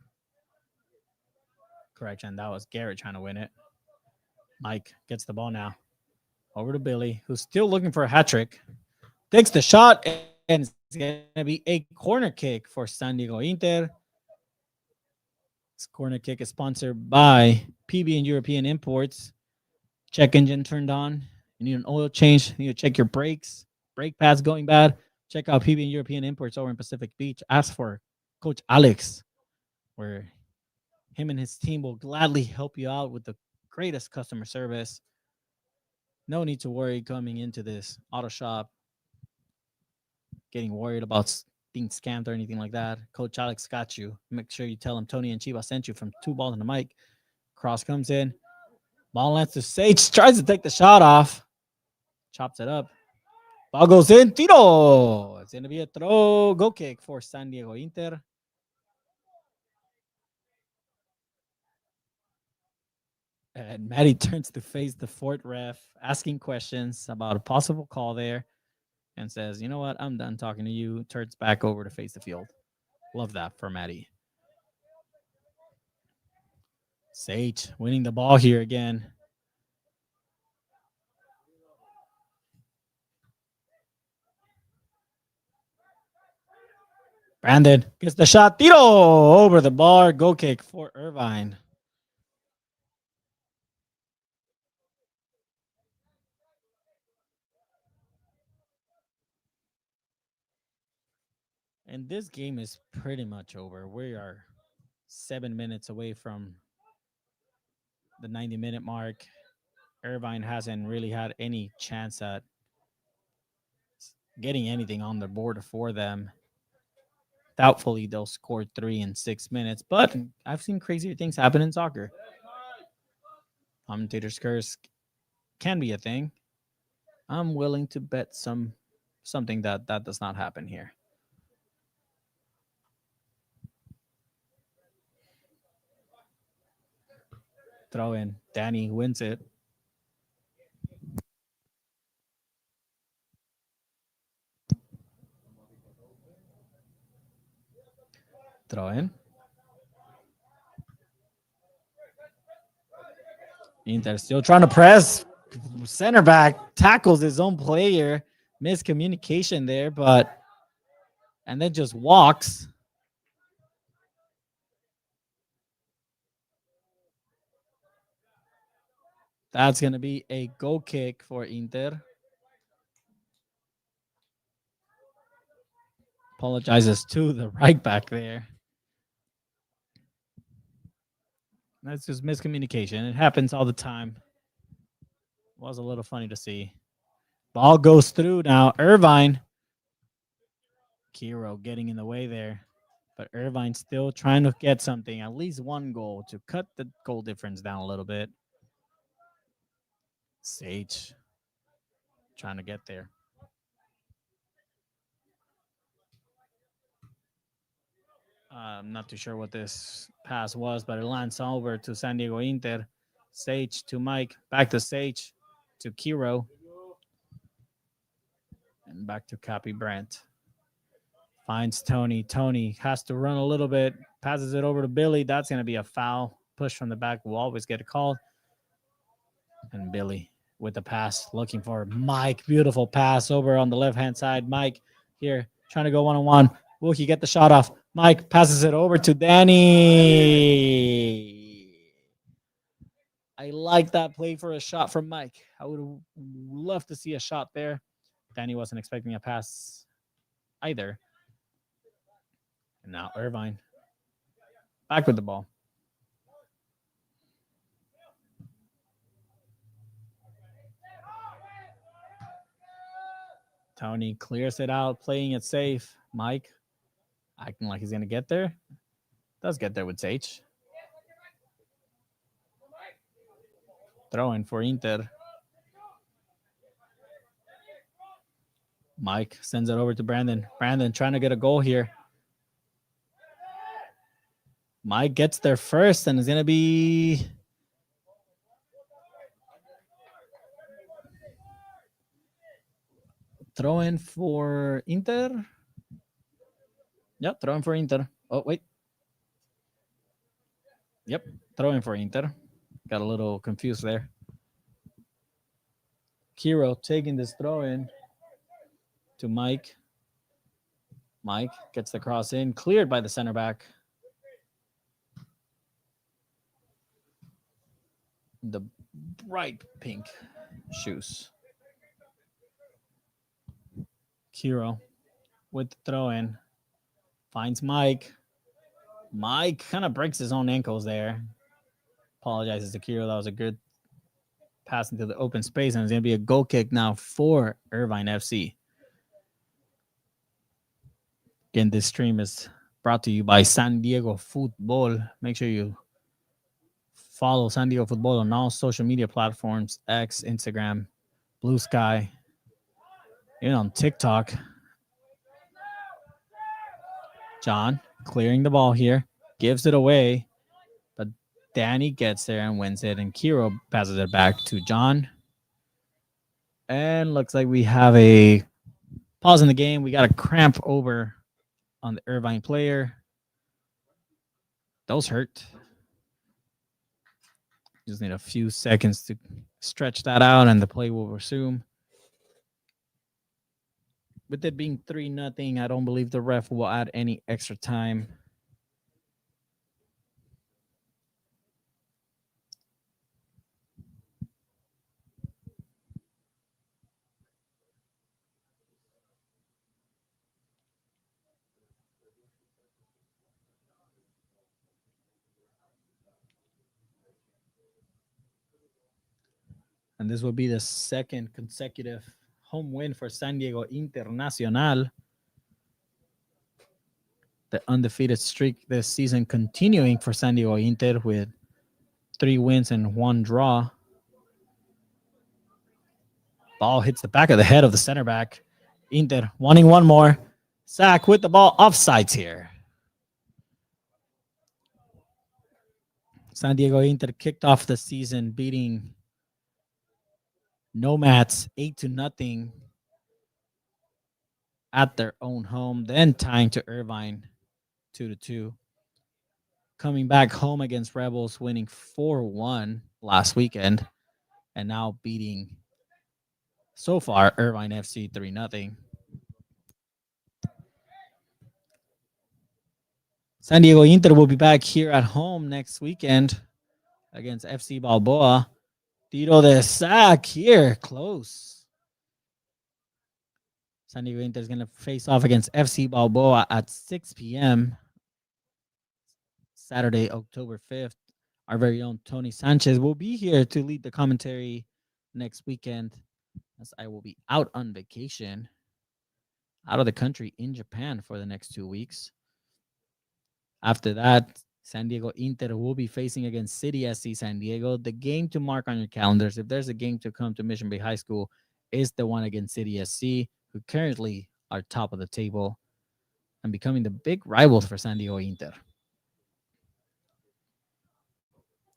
Correction, that was Garrett trying to win it. Mike gets the ball now. Over to Billy, who's still looking for a hat trick. Takes the shot, and it's going to be a corner kick for San Diego Inter. This corner kick is sponsored by PB and European Imports. Check engine turned on. You need an oil change. You need to check your brakes. Brake pads going bad. Check out PB and European Imports over in Pacific Beach. Ask for Coach Alex, where him and his team will gladly help you out with the greatest customer service. No need to worry coming into this auto shop, getting worried about being scammed or anything like that. Coach Alex got you. Make sure you tell him Tony and Chiba sent you from Two Balls in the Mic. Cross comes in. Ball lands to Sage. Tries to take the shot off. Chops it up. Ball goes in. Tiro. It's going to be a throw. Go kick for San Diego Inter. And Maddie turns to face the fourth ref, asking questions about a possible call there, and says, you know what? I'm done talking to you. Turns back over to face the field. Love that for Maddie. Sage winning the ball here again. Brandon gets the shot. Tiro over the bar. Go kick for Irvine. And this game is pretty much over. We are 7 minutes away from the 90-minute mark. Irvine hasn't really had any chance at getting anything on the board for them. Doubtfully, they'll score 3 in 6 minutes, but I've seen crazier things happen in soccer. Commentator's curse can be a thing. I'm willing to bet something that does not happen here. Throw in. Danny wins it. Throw in. Inter still trying to press. Center back tackles his own player. Miscommunication there, but and then just walks. That's going to be a goal kick for Inter. Apologizes to the right back there. That's just miscommunication. It happens all the time. Was a little funny to see. Ball goes through now. Irvine. Kiro getting in the way there. But Irvine still trying to get something, at least one goal to cut the goal difference down a little bit. Sage trying to get there. I'm not too sure what this pass was, but it lands over to San Diego Inter. Sage to Mike, back to Sage to Kiro, and back to Cappy Brandt. Finds Tony. Tony has to run a little bit, passes it over to Billy. That's going to be a foul. Push from the back will always get a call. And Billy with the pass, looking for Mike. Beautiful pass over on the left-hand side. Mike here trying to go one-on-one. Will he get the shot off? Mike passes it over to Danny. I like that play for a shot from Mike. I would love to see a shot there. Danny wasn't expecting a pass either. And now Irvine back with the ball. Tony clears it out, playing it safe. Mike acting like he's going to get there. Does get there with Sage. Throw in for Inter. Mike sends it over to Brandon. Brandon trying to get a goal here. Mike gets there first, and it's going to be throw in for Inter. Yep, throw in for Inter. Oh, wait. Yep, throw in for Inter. Got a little confused there. Kiro taking this throw in to Mike. Mike gets the cross in, cleared by the center back. The bright pink shoes. Kiro with the throw in. Finds Mike. Mike kind of breaks his own ankles there. Apologizes to Kiro. That was a good pass into the open space, and it's going to be a goal kick now for Irvine FC. Again, this stream is brought to you by SanDiego.Futbol. Make sure you follow SanDiego.Futbol on all social media platforms, X, Instagram, Blue Sky, even on TikTok. John clearing the ball here, gives it away, but Danny gets there and wins it, and Kiro passes it back to John. And looks like we have a pause in the game. We got a cramp over on the Irvine player. Those hurt. Just need a few seconds to stretch that out, and the play will resume. With it being 3-0, I don't believe the ref will add any extra time. And this will be the second consecutive home win for San Diego Internacional. The undefeated streak this season continuing for San Diego Inter with 3 wins and 1 draw. Ball hits the back of the head of the center back. Inter wanting one more. Sack with the ball. Offsides here. San Diego Inter kicked off the season beating Nomads 8-0 at their own home, then tying to Irvine 2-2. coming back home against Rebels, winning 4-1 last weekend, and now beating so far Irvine FC 3-0. San Diego Inter will be back here at home next weekend against FC Balboa. Tiro de sac here, close. San Diego Inter is going to face off against FC Balboa at 6 p.m. Saturday, October 5th. Our very own Tony Sanchez will be here to lead the commentary next weekend, as I will be out on vacation, out of the country in Japan for the next 2 weeks. After that, San Diego Inter will be facing against City SC San Diego. The game to mark on your calendars, if there's a game to come to Mission Bay High School, is the one against City SC, who currently are top of the table and becoming the big rivals for San Diego Inter.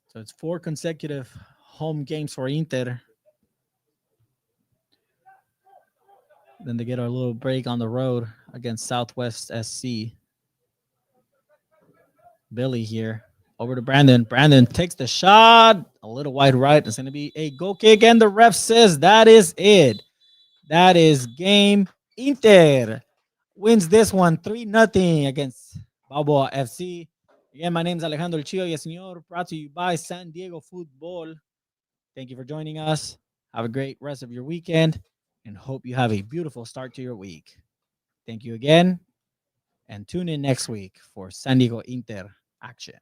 So it's 4 consecutive home games for Inter. Then they get a little break on the road against Southwest SC. Billy here over to Brandon. Brandon takes the shot. A little wide right. It's going to be a goal kick. And the ref says that is it. That is game. Inter wins this one 3-0 against Balboa FC. Again, my name is Alejandro El Chio y Señor, brought to you by SanDiego.Futbol. Thank you for joining us. Have a great rest of your weekend and hope you have a beautiful start to your week. Thank you again, and tune in next week for San Diego Inter action.